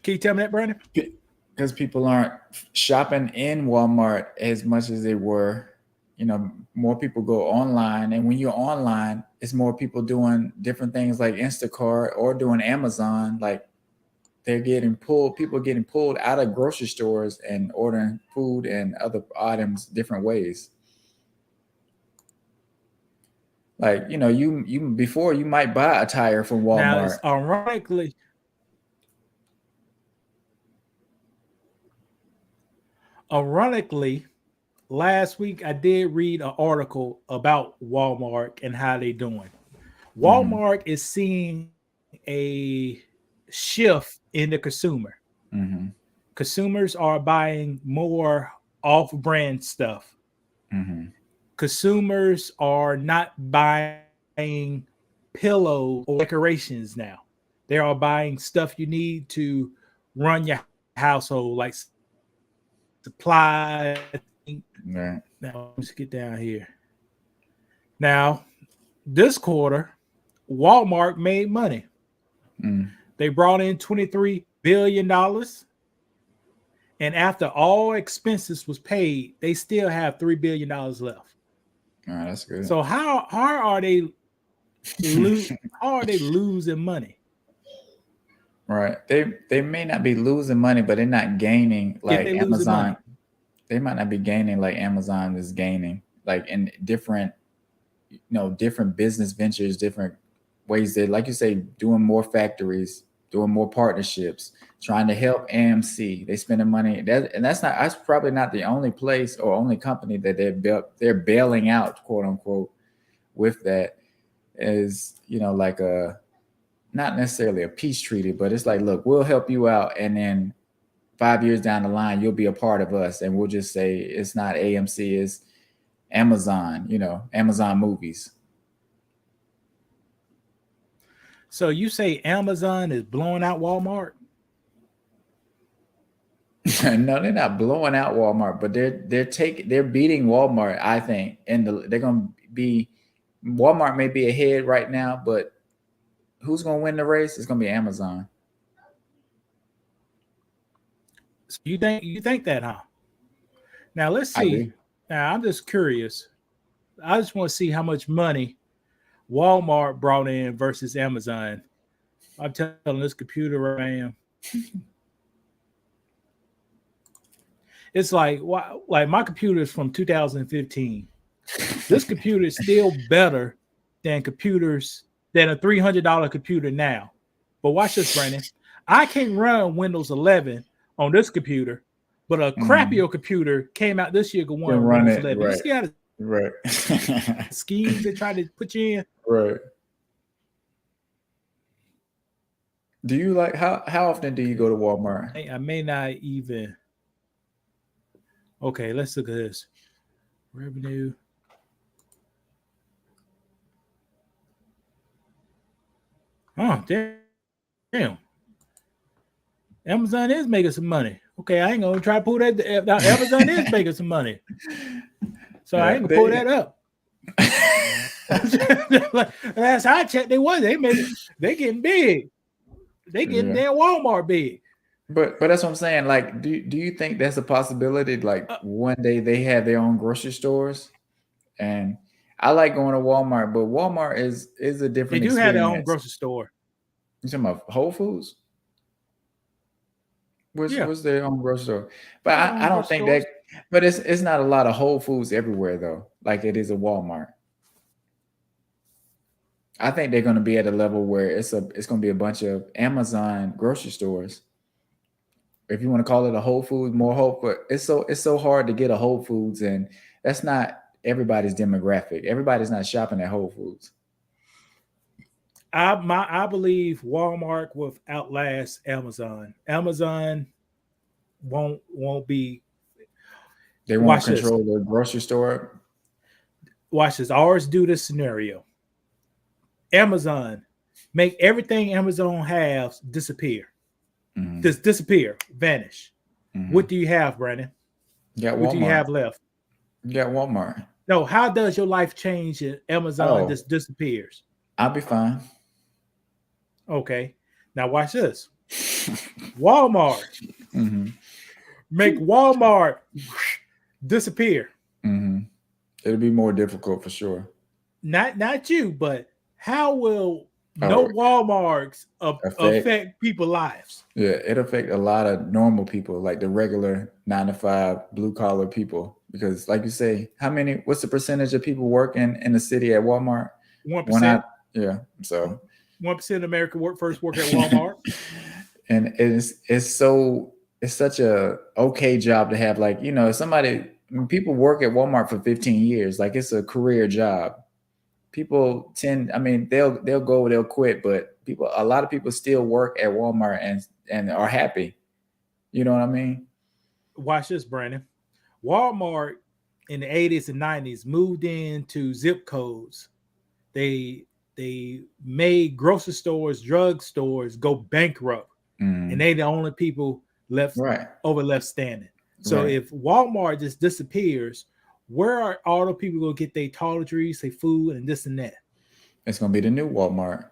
Can you tell me that, Brandon? Because people aren't shopping in Walmart as much as they were. You know, more people go online, and when you're online, it's more people doing different things like Instacart or doing Amazon. Like people getting pulled out of grocery stores and ordering food and other items different ways. Like, you know, you before you might buy a tire from Walmart. Now, it's ironically, last week I did read an article about Walmart and how they doing. Walmart is seeing a shift in the consumer. Consumers are buying more off-brand stuff. Consumers are not buying pillows or decorations now. They are buying stuff you need to run your household, like supplies. Right. Now let's get down here. Now, this quarter, Walmart made money. They brought in $23 billion. And after all expenses was paid, they still have $3 billion left. All right, that's good. So how are they losing money? Right. They may not be losing money, but they're not gaining like Amazon. They might not be gaining like Amazon is gaining, like in different, different business ventures, different ways that, like you say, doing more factories, doing more partnerships, trying to help AMC. They spending money. That's probably not the only place or only company that they're bailing out, quote unquote, with that is, like not necessarily a peace treaty, but it's like, look, we'll help you out, and then 5 years down the line, you'll be a part of us, and we'll just say it's not AMC, it's Amazon, Amazon Movies. So you say Amazon is blowing out Walmart? No, they're not blowing out Walmart, but they're beating Walmart, I think, and they're gonna be. Walmart may be ahead right now, but who's gonna win the race? It's gonna be Amazon. So you think that, huh? Now let's see. Now I'm just curious. I just want to see how much money Walmart brought in versus Amazon. I'm telling this computer where I am. It's like my computer is from 2015. This computer is still better than a $300 computer now. But watch this, Brandon. I can't run Windows 11 on this computer, but a crappier computer came out this year. Go run Windows 11. Right. You see how Right. schemes they try to put you in. Right. Do you how often do you go to Walmart? I may not even. Okay, let's look at this. Revenue. Oh, damn. Amazon is making some money. Okay, I ain't gonna try to pull that. Amazon is making some money. So I ain't gonna pull that up. Last I checked, they getting big. They getting damn Walmart big. But that's what I'm saying. Like, do you think that's a possibility? Like one day they have their own grocery stores, and I like going to Walmart, but Walmart is a different. They do have their own grocery store. You talking about Whole Foods? What's their own grocery store? But I don't think that. But it's not a lot of Whole Foods everywhere though, like it is a Walmart. I think they're going to be at a level where it's going to be a bunch of Amazon grocery stores. If you want to call it a Whole Foods, more Whole, but it's so hard to get a Whole Foods, and that's not everybody's demographic. Everybody's not shopping at Whole Foods. I believe Walmart will outlast Amazon. Amazon won't be. They won't control the grocery store. Watch this. Ours do this scenario. Amazon make everything Amazon has disappear. Just disappear, vanish. What do you have, Brandon? You got Walmart. What do you have left? You got Walmart. No, how does your life change if Amazon just disappears? I'll be fine. Okay. Now watch this. Walmart. Make Walmart disappear. It'll be more difficult for sure. Not you, but how will no Walmarts affect people's lives? Yeah, it'll affect a lot of normal people, like the regular 9-to-5 blue collar people. Because like you say, what's the percentage of people working in the city at Walmart? 1%. Yeah. So 1% of American workforce work at Walmart. And it's such a okay job to have. Like, people work at Walmart for 15 years. Like, it's a career job. People they'll quit, but a lot of people still work at Walmart and are happy. You know what I mean? Watch this, Brandon. Walmart in the 80s and 90s moved into zip codes. They made grocery stores, drug stores go bankrupt, and they the only people left standing. So if Walmart just disappears, where are all the people going to get their toiletries, their food, and this and that? It's going to be the new Walmart.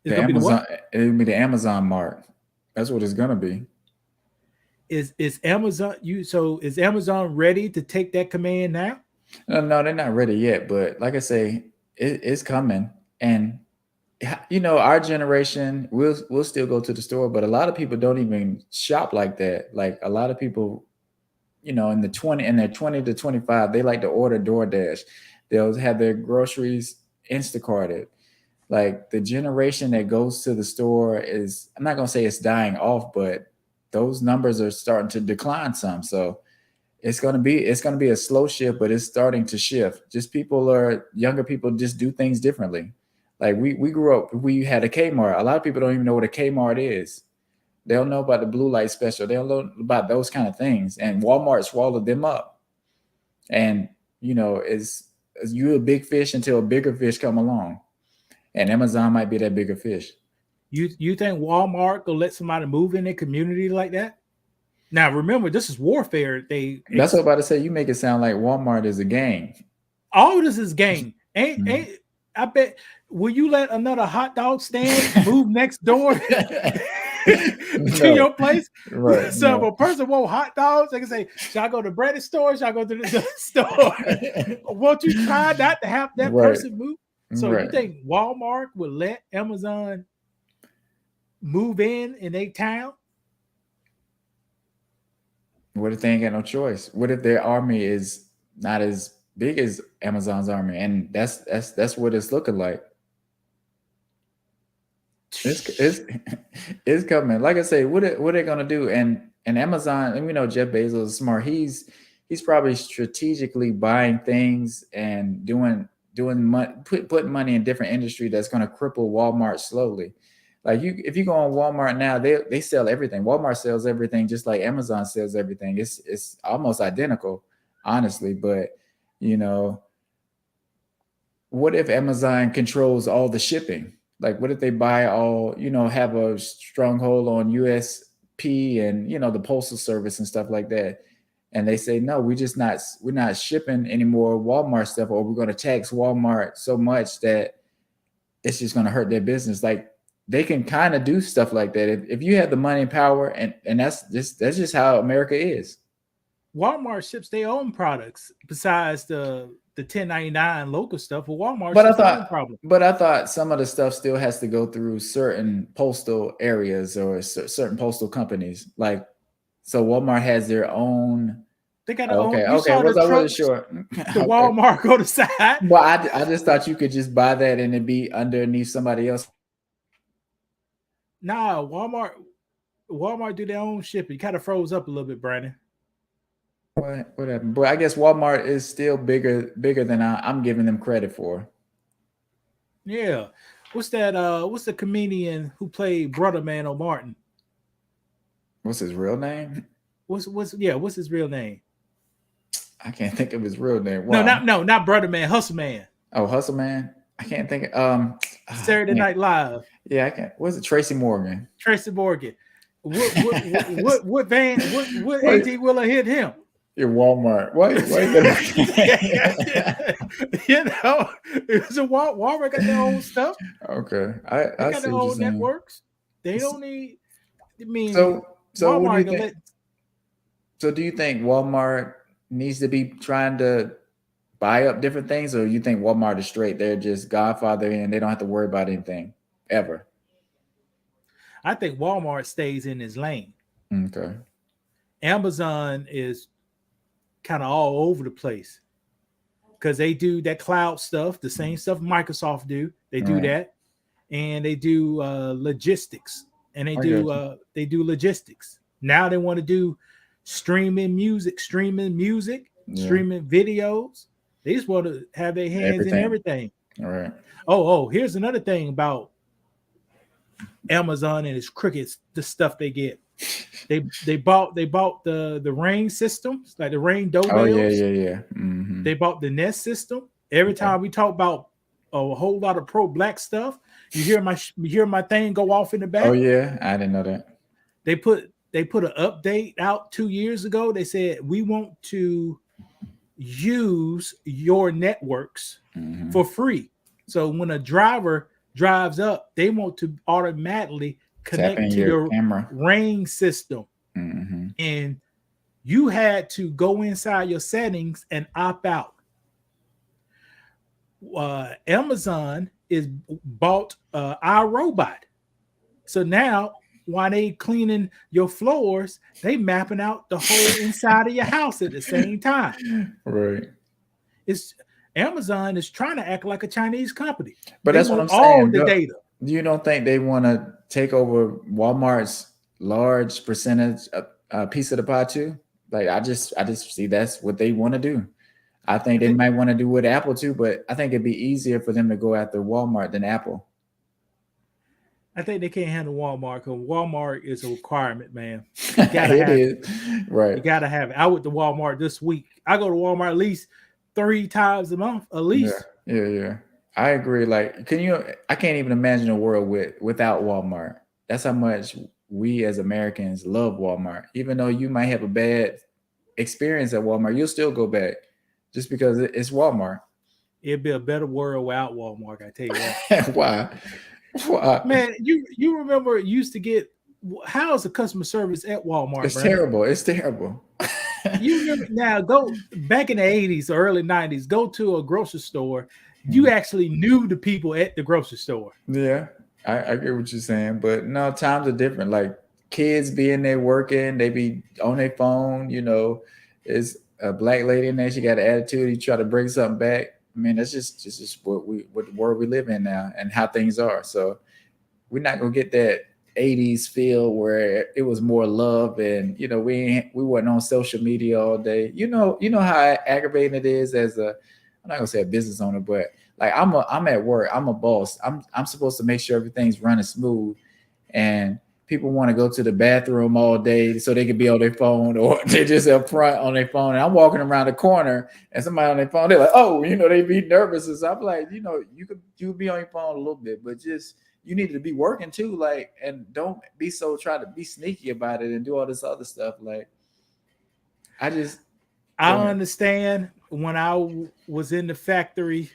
It'll be the Amazon Mart. That's what it's going to be. Is Amazon is Amazon ready to take that command now? No, they're not ready yet. But like I say, it's coming. And our generation, we'll still go to the store, but a lot of people don't even shop like that. Like, a lot of people, in their 20 to 25, they like to order DoorDash. They'll have their groceries Instacarted. Like, the generation that goes to the store is, I'm not gonna say it's dying off, but those numbers are starting to decline some. So it's gonna be a slow shift, but it's starting to shift. Just younger people just do things differently. Like, we grew up, we had a Kmart. A lot of people don't even know what a Kmart is. They don't know about the blue light special. They don't know about those kind of things. And Walmart swallowed them up. And, is you a big fish until a bigger fish come along. And Amazon might be that bigger fish. You think Walmart will let somebody move in their community like that? Now, remember, this is warfare. That's what I'm about to say. You make it sound like Walmart is a gang. All of this is gang. Ain't I bet, will you let another hot dog stand move next door to your place? Right. So if a person want hot dogs, they can say, should I go to Brandon's store? Should I go to the store? Won't you try not to have that person move? So you think Walmart would let Amazon move in their town? What if they ain't got no choice? What if their army is not as big as Amazon's army? And that's what it's looking like. It's coming. Like I say, what are they gonna do? And Amazon, and we know Jeff Bezos is smart. He's probably strategically buying things and putting money in different industry that's gonna cripple Walmart slowly. Like, if you go on Walmart now, they sell everything. Walmart sells everything just like Amazon sells everything. It's almost identical, honestly. But what if Amazon controls all the shipping? Like, what if they buy all, have a stronghold on USP and, the postal service and stuff like that. And they say, no, we're not shipping any more Walmart stuff, or we're going to tax Walmart so much that it's just going to hurt their business. Like, they can kind of do stuff like that if you have the money and power, and that's just how America is. Walmart ships their own products besides the 1099 local stuff. Well, Walmart But ships their own problem. But I thought some of the stuff still has to go through certain postal areas or certain postal companies. Like, so Walmart has their own. They got their own. Okay. Was I really sure? The Walmart go to side. Well, I just thought you could just buy that and it be underneath somebody else. Nah, Walmart do their own shipping. Kind of froze up a little bit, Brandon. What happened? But I guess Walmart is still bigger than I'm giving them credit for. Yeah. What's that? What's the comedian who played Brother Man O'Martin? What's his real name? What's his real name? I can't think of his real name. Wow. Not Brother Man, Hustle Man. Oh, Hustle Man. I can't think. Saturday Night Live. Yeah, I can't. What's it? Tracy Morgan. Tracy Morgan. What van? What 18 wheeler hit him? Your Walmart. Why you You know, it was a Walmart got their own stuff. Okay, They I got see their what you're own saying. networks. They don't need. I mean, So what Walmart do you think? So do you think Walmart needs to be trying to buy up different things, or you think Walmart is straight? They're just Godfather and they don't have to worry about anything ever. I think Walmart stays in his lane. Okay. Amazon is kind of all over the place because they do that cloud stuff, the same stuff Microsoft do. They do Right. that, and they do logistics, and they do logistics. Now they want to do streaming music, streaming videos. They just want to have their hands in everything. All right. Oh, here's another thing about Amazon and its crickets, the stuff they get. They bought the Ring systems, like the Ring doorbells. Oh yeah. Mm-hmm. They bought the Nest system. Every time we talk about a whole lot of pro-black stuff, you hear my thing go off in the back. Oh yeah, I didn't know that. They put an update out 2 years ago. They said we want to use your networks for free. So when a driver drives up, they want to automatically connect to your camera Ring system. And you had to go inside your settings and opt out. Amazon is bought iRobot. So now while they cleaning your floors, they mapping out the whole inside of your house at the same time. Right. It's Amazon is trying to act like a Chinese company. But They that's what I'm want all saying. the data. You don't think they want to take over Walmart's large percentage, piece of the pie too? Like I just see that's what they want to do. I think they might want to do with Apple too, but I think it'd be easier for them to go after Walmart than Apple. I think they can't handle Walmart because Walmart is a requirement, man. You gotta It have it. is. Right. You gotta have it. I went to Walmart this week. I go to Walmart at least 3 times a month, at least. Yeah. I agree. Like, I can't even imagine a world without Walmart. That's how much we as Americans love Walmart. Even though you might have a bad experience at Walmart, you'll still go back just because it's Walmart. It'd be a better world without Walmart, I tell you that. Why? Man, you remember used to get how's the customer service at Walmart? It's Brandon? terrible. It's terrible. You remember now go back in the 80s or early 90s, go to a grocery store. You actually knew the people at the grocery store. Yeah, I get what you're saying, but no, times are different. Like kids being there working, they be on their phone, is a black lady in there, she got an attitude, you try to bring something back. I mean, that's just what the world we live in now and how things are. So we're not gonna get that 80s feel where it was more love and we weren't on social media all day. You know how aggravating it is as I'm not gonna say a business owner, but like I'm at work, I'm a boss. I'm supposed to make sure everything's running smooth, and people want to go to the bathroom all day so they can be on their phone, or they're just up front on their phone. And I'm walking around the corner and somebody on their phone, they're like, oh, they be nervous. And so I'm like, you could be on your phone a little bit, but just you need to be working too, like, and don't be so try to be sneaky about it and do all this other stuff. Like, I understand when I was in the factory,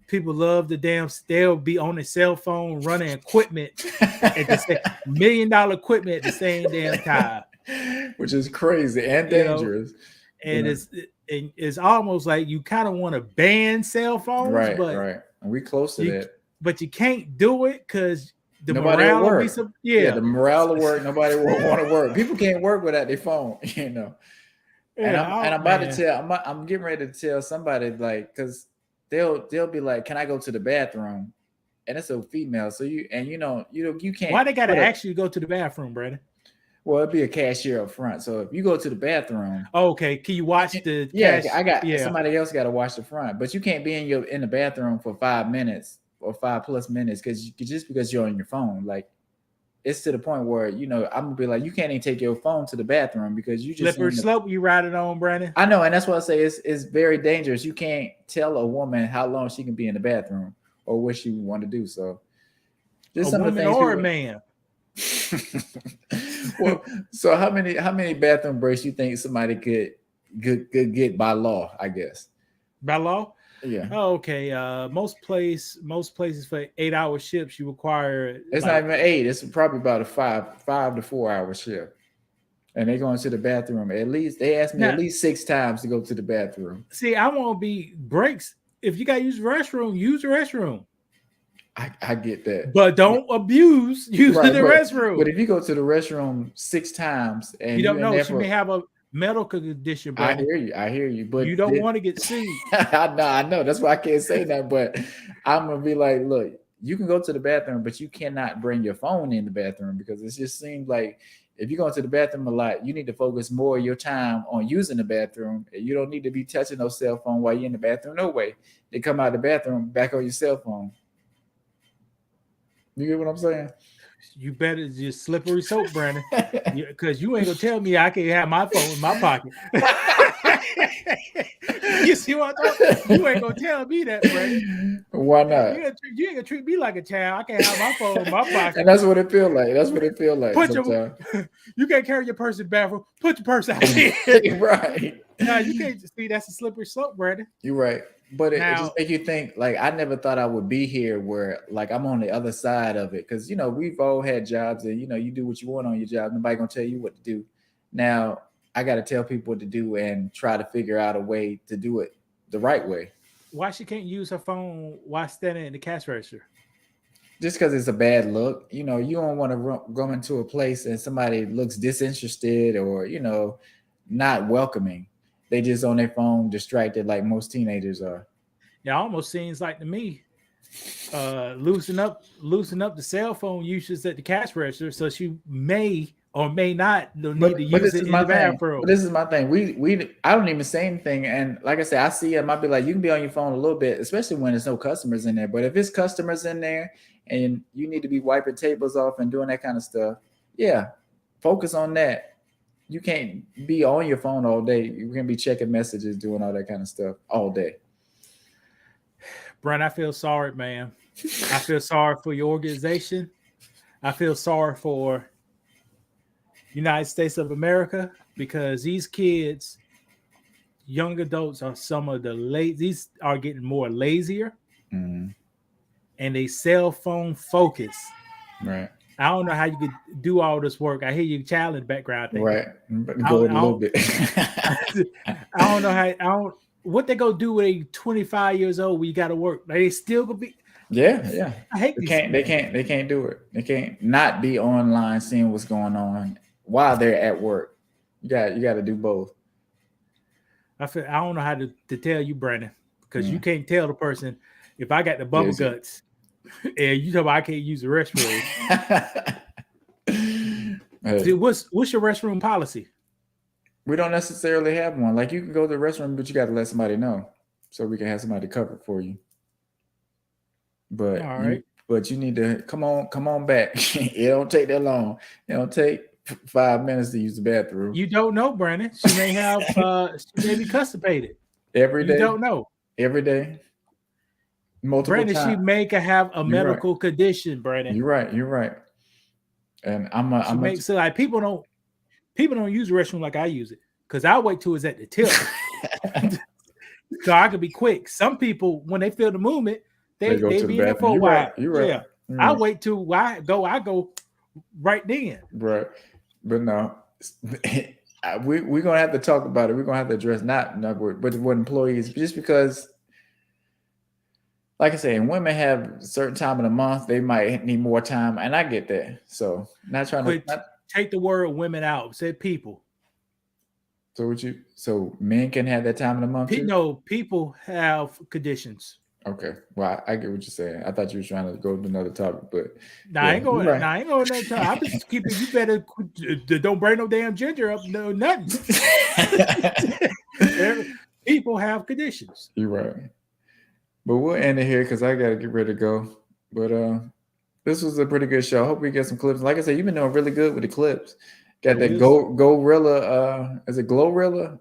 people love they'll be on their cell phone running equipment at the same $1 million equipment at the same damn time. Which is crazy and dangerous. And it's almost like you kind of want to ban cell phones. Right, but right. And we close to that. But you can't do it because the nobody morale will work. will be The morale will work. Nobody will want to work. People can't work without their phone, And I'm about to tell. I'm getting ready to tell somebody, like, because they'll be like, "Can I go to the bathroom?" And it's a female, so you can't. Why they gotta actually go to the bathroom, Brandon? Well, it'd be a cashier up front. So if you go to the bathroom, Okay, can you watch the yeah, cash? somebody else got to watch the front, but you can't be in the bathroom for 5 minutes or 5+ minutes just because you're on your phone. Like, it's to the point where, I'm gonna be like, you can't even take your phone to the bathroom because you just Slippery slope you ride it on, Brandon. I know, and that's why I say it's very dangerous. You can't tell a woman how long she can be in the bathroom or what she want to do. So A woman or a man. Well, so how many bathroom breaks you think somebody could get by law? I guess by law. Yeah. Oh, okay. Most places for 8-hour shifts you require. It's not even 8. It's probably about a 5 to 4 hour shift, and they go into the bathroom at least. They asked me at least 6 times to go to the bathroom. See, I want to be breaks. If you got to use the restroom, use the restroom. I get that, but don't abuse using the restroom. But if you go to the restroom 6 times and you don't know, she may have a medical condition. Bro. I hear you, but you don't want to get sued. I know. That's why I can't say that. But I'm gonna be like, look, you can go to the bathroom, but you cannot bring your phone in the bathroom because it just seems like if you're going to the bathroom a lot, you need to focus more of your time on using the bathroom. You don't need to be touching no cell phone while you're in the bathroom. No way. They come out of the bathroom back on your cell phone. You get what I'm saying? You better just slippery soap, Brandon, because you ain't gonna tell me I can't have my phone in my pocket. You see what I'm talking? You ain't gonna tell me that, Brandon. Why not? You ain't gonna treat me like a child. I can't have my phone in my pocket. And that's what it feel like. You can't carry your purse in the bathroom. Put your purse out there. Right. No, you can't just see that's a slippery slope, Brandon. You're right. But it just make you think, like, I never thought I would be here where, like, I'm on the other side of it. Because, we've all had jobs and, you do what you want on your job. Nobody going to tell you what to do. Now, I got to tell people what to do and try to figure out a way to do it the right way. Why she can't use her phone while standing in the cash register? Just because it's a bad look. You don't want to go into a place and somebody looks disinterested or, not welcoming. They just on their phone, distracted like most teenagers are. Yeah, almost seems like to me, loosen up the cell phone usage at the cash register, so she may or may not need to use it in the bathroom. But this is my thing. I don't even say anything, and like I said, I see it. I might be like, you can be on your phone a little bit, especially when there's no customers in there. But if it's customers in there and you need to be wiping tables off and doing that kind of stuff, yeah, focus on that. You can't be on your phone all day. You can be checking messages, doing all that kind of stuff all day. Brent, I feel sorry, man. I feel sorry for your organization. I feel sorry for United States of America because these kids, young adults, are some of the these are getting more lazier, and they cell phone focus. Right. I don't know how you could do all this work. I hear your child in the background. Right. Go a little bit. I don't know what they go do when they 25 years old when you got to work. They still gonna be. Yeah. I hate they can't do it. They can't not be online seeing what's going on while they're at work. You got to do both. I don't know how to tell you, Brandon, because you can't tell the person if I got the bubble guts. And you talk about I can't use the restroom. See, what's your restroom policy? We don't necessarily have one. Like, you can go to the restroom, but you got to let somebody know so we can have somebody cover for you. But all right. You need to come on back. It don't take that long. It don't take 5 minutes to use the bathroom. You don't know, Brandon. She may have she may be constipated. Every day. You don't know. Every day. Multiple Brandon, times. she may have a medical condition, Brandon. You're right. And so like people don't use the restroom like I use it because I wait till it's at the tip. So I can be quick. Some people, when they feel the movement, they be in there for a while. You're right. Yeah. I wait till I go right then. Right. But no, we're gonna have to talk about it. We're gonna have to address not but what employees, just because, like I say, women have a certain time of the month, they might need more time, and I get that. So not trying to take the word women out. Say people. So men can have that time of the month? No, people have conditions. Okay. Well, I get what you're saying. I thought you were trying to go to another topic, but Nah, I ain't going. you're right. Nah, I ain't going no time. I'm just keeping you better. Don't bring no damn ginger up. No, nothing. People have conditions. You're right. But we'll end it here because I gotta get ready to go. But this was a pretty good show. I hope we get some clips. Like I said, you've been doing really good with the clips. Got that Gorilla. Is it Glorilla?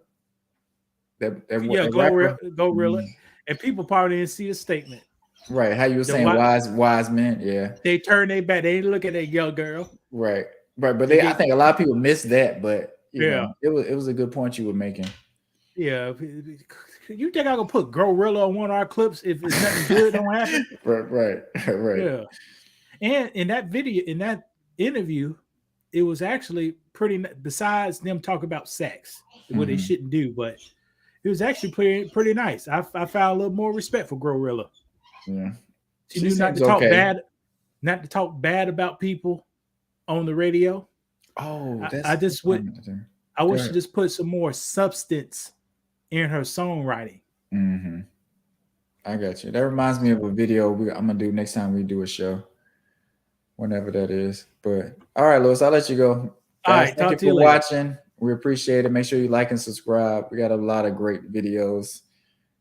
Glorilla. And people probably didn't see the statement. Right. How you were saying wise men. Yeah. They turned their back. They didn't look at that young girl. Right. But I think a lot of people missed that. But you Yeah. know, it was a good point you were making. Yeah. You think I gonna put Gorilla on one of our clips if it's nothing good don't happen? Right. Yeah. And in that video, in that interview, it was actually pretty. Besides them talking about sex, what they shouldn't do, but it was actually pretty nice. I found a little more respect for Gorilla. Yeah, she knew not to talk bad about people on the radio. Oh, I wish she just put some more substance in her songwriting. Mm-hmm. I got you. That reminds me of a video I'm gonna do next time we do a show, whenever that is. But all right, Lewis, I'll let you go. All right, thank you for watching. We appreciate it. Make sure you like and subscribe. We got a lot of great videos,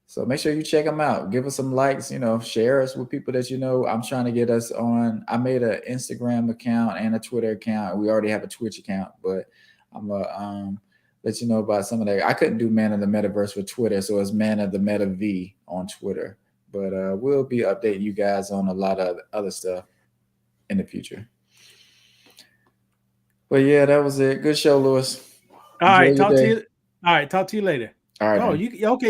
so make sure you check them out. Give us some likes. Share us with people that you know. I'm trying to get us on. I made an Instagram account and a Twitter account. We already have a Twitch account, but I'm gonna let you know about some of that. I couldn't do Man of the Metaverse for Twitter, so it's Man of the Meta V on Twitter. But we'll be updating you guys on a lot of other stuff in the future. But yeah, that was it. Good show, Lewis. All right, talk to you. All right, talk to you later. All right. Oh, you got.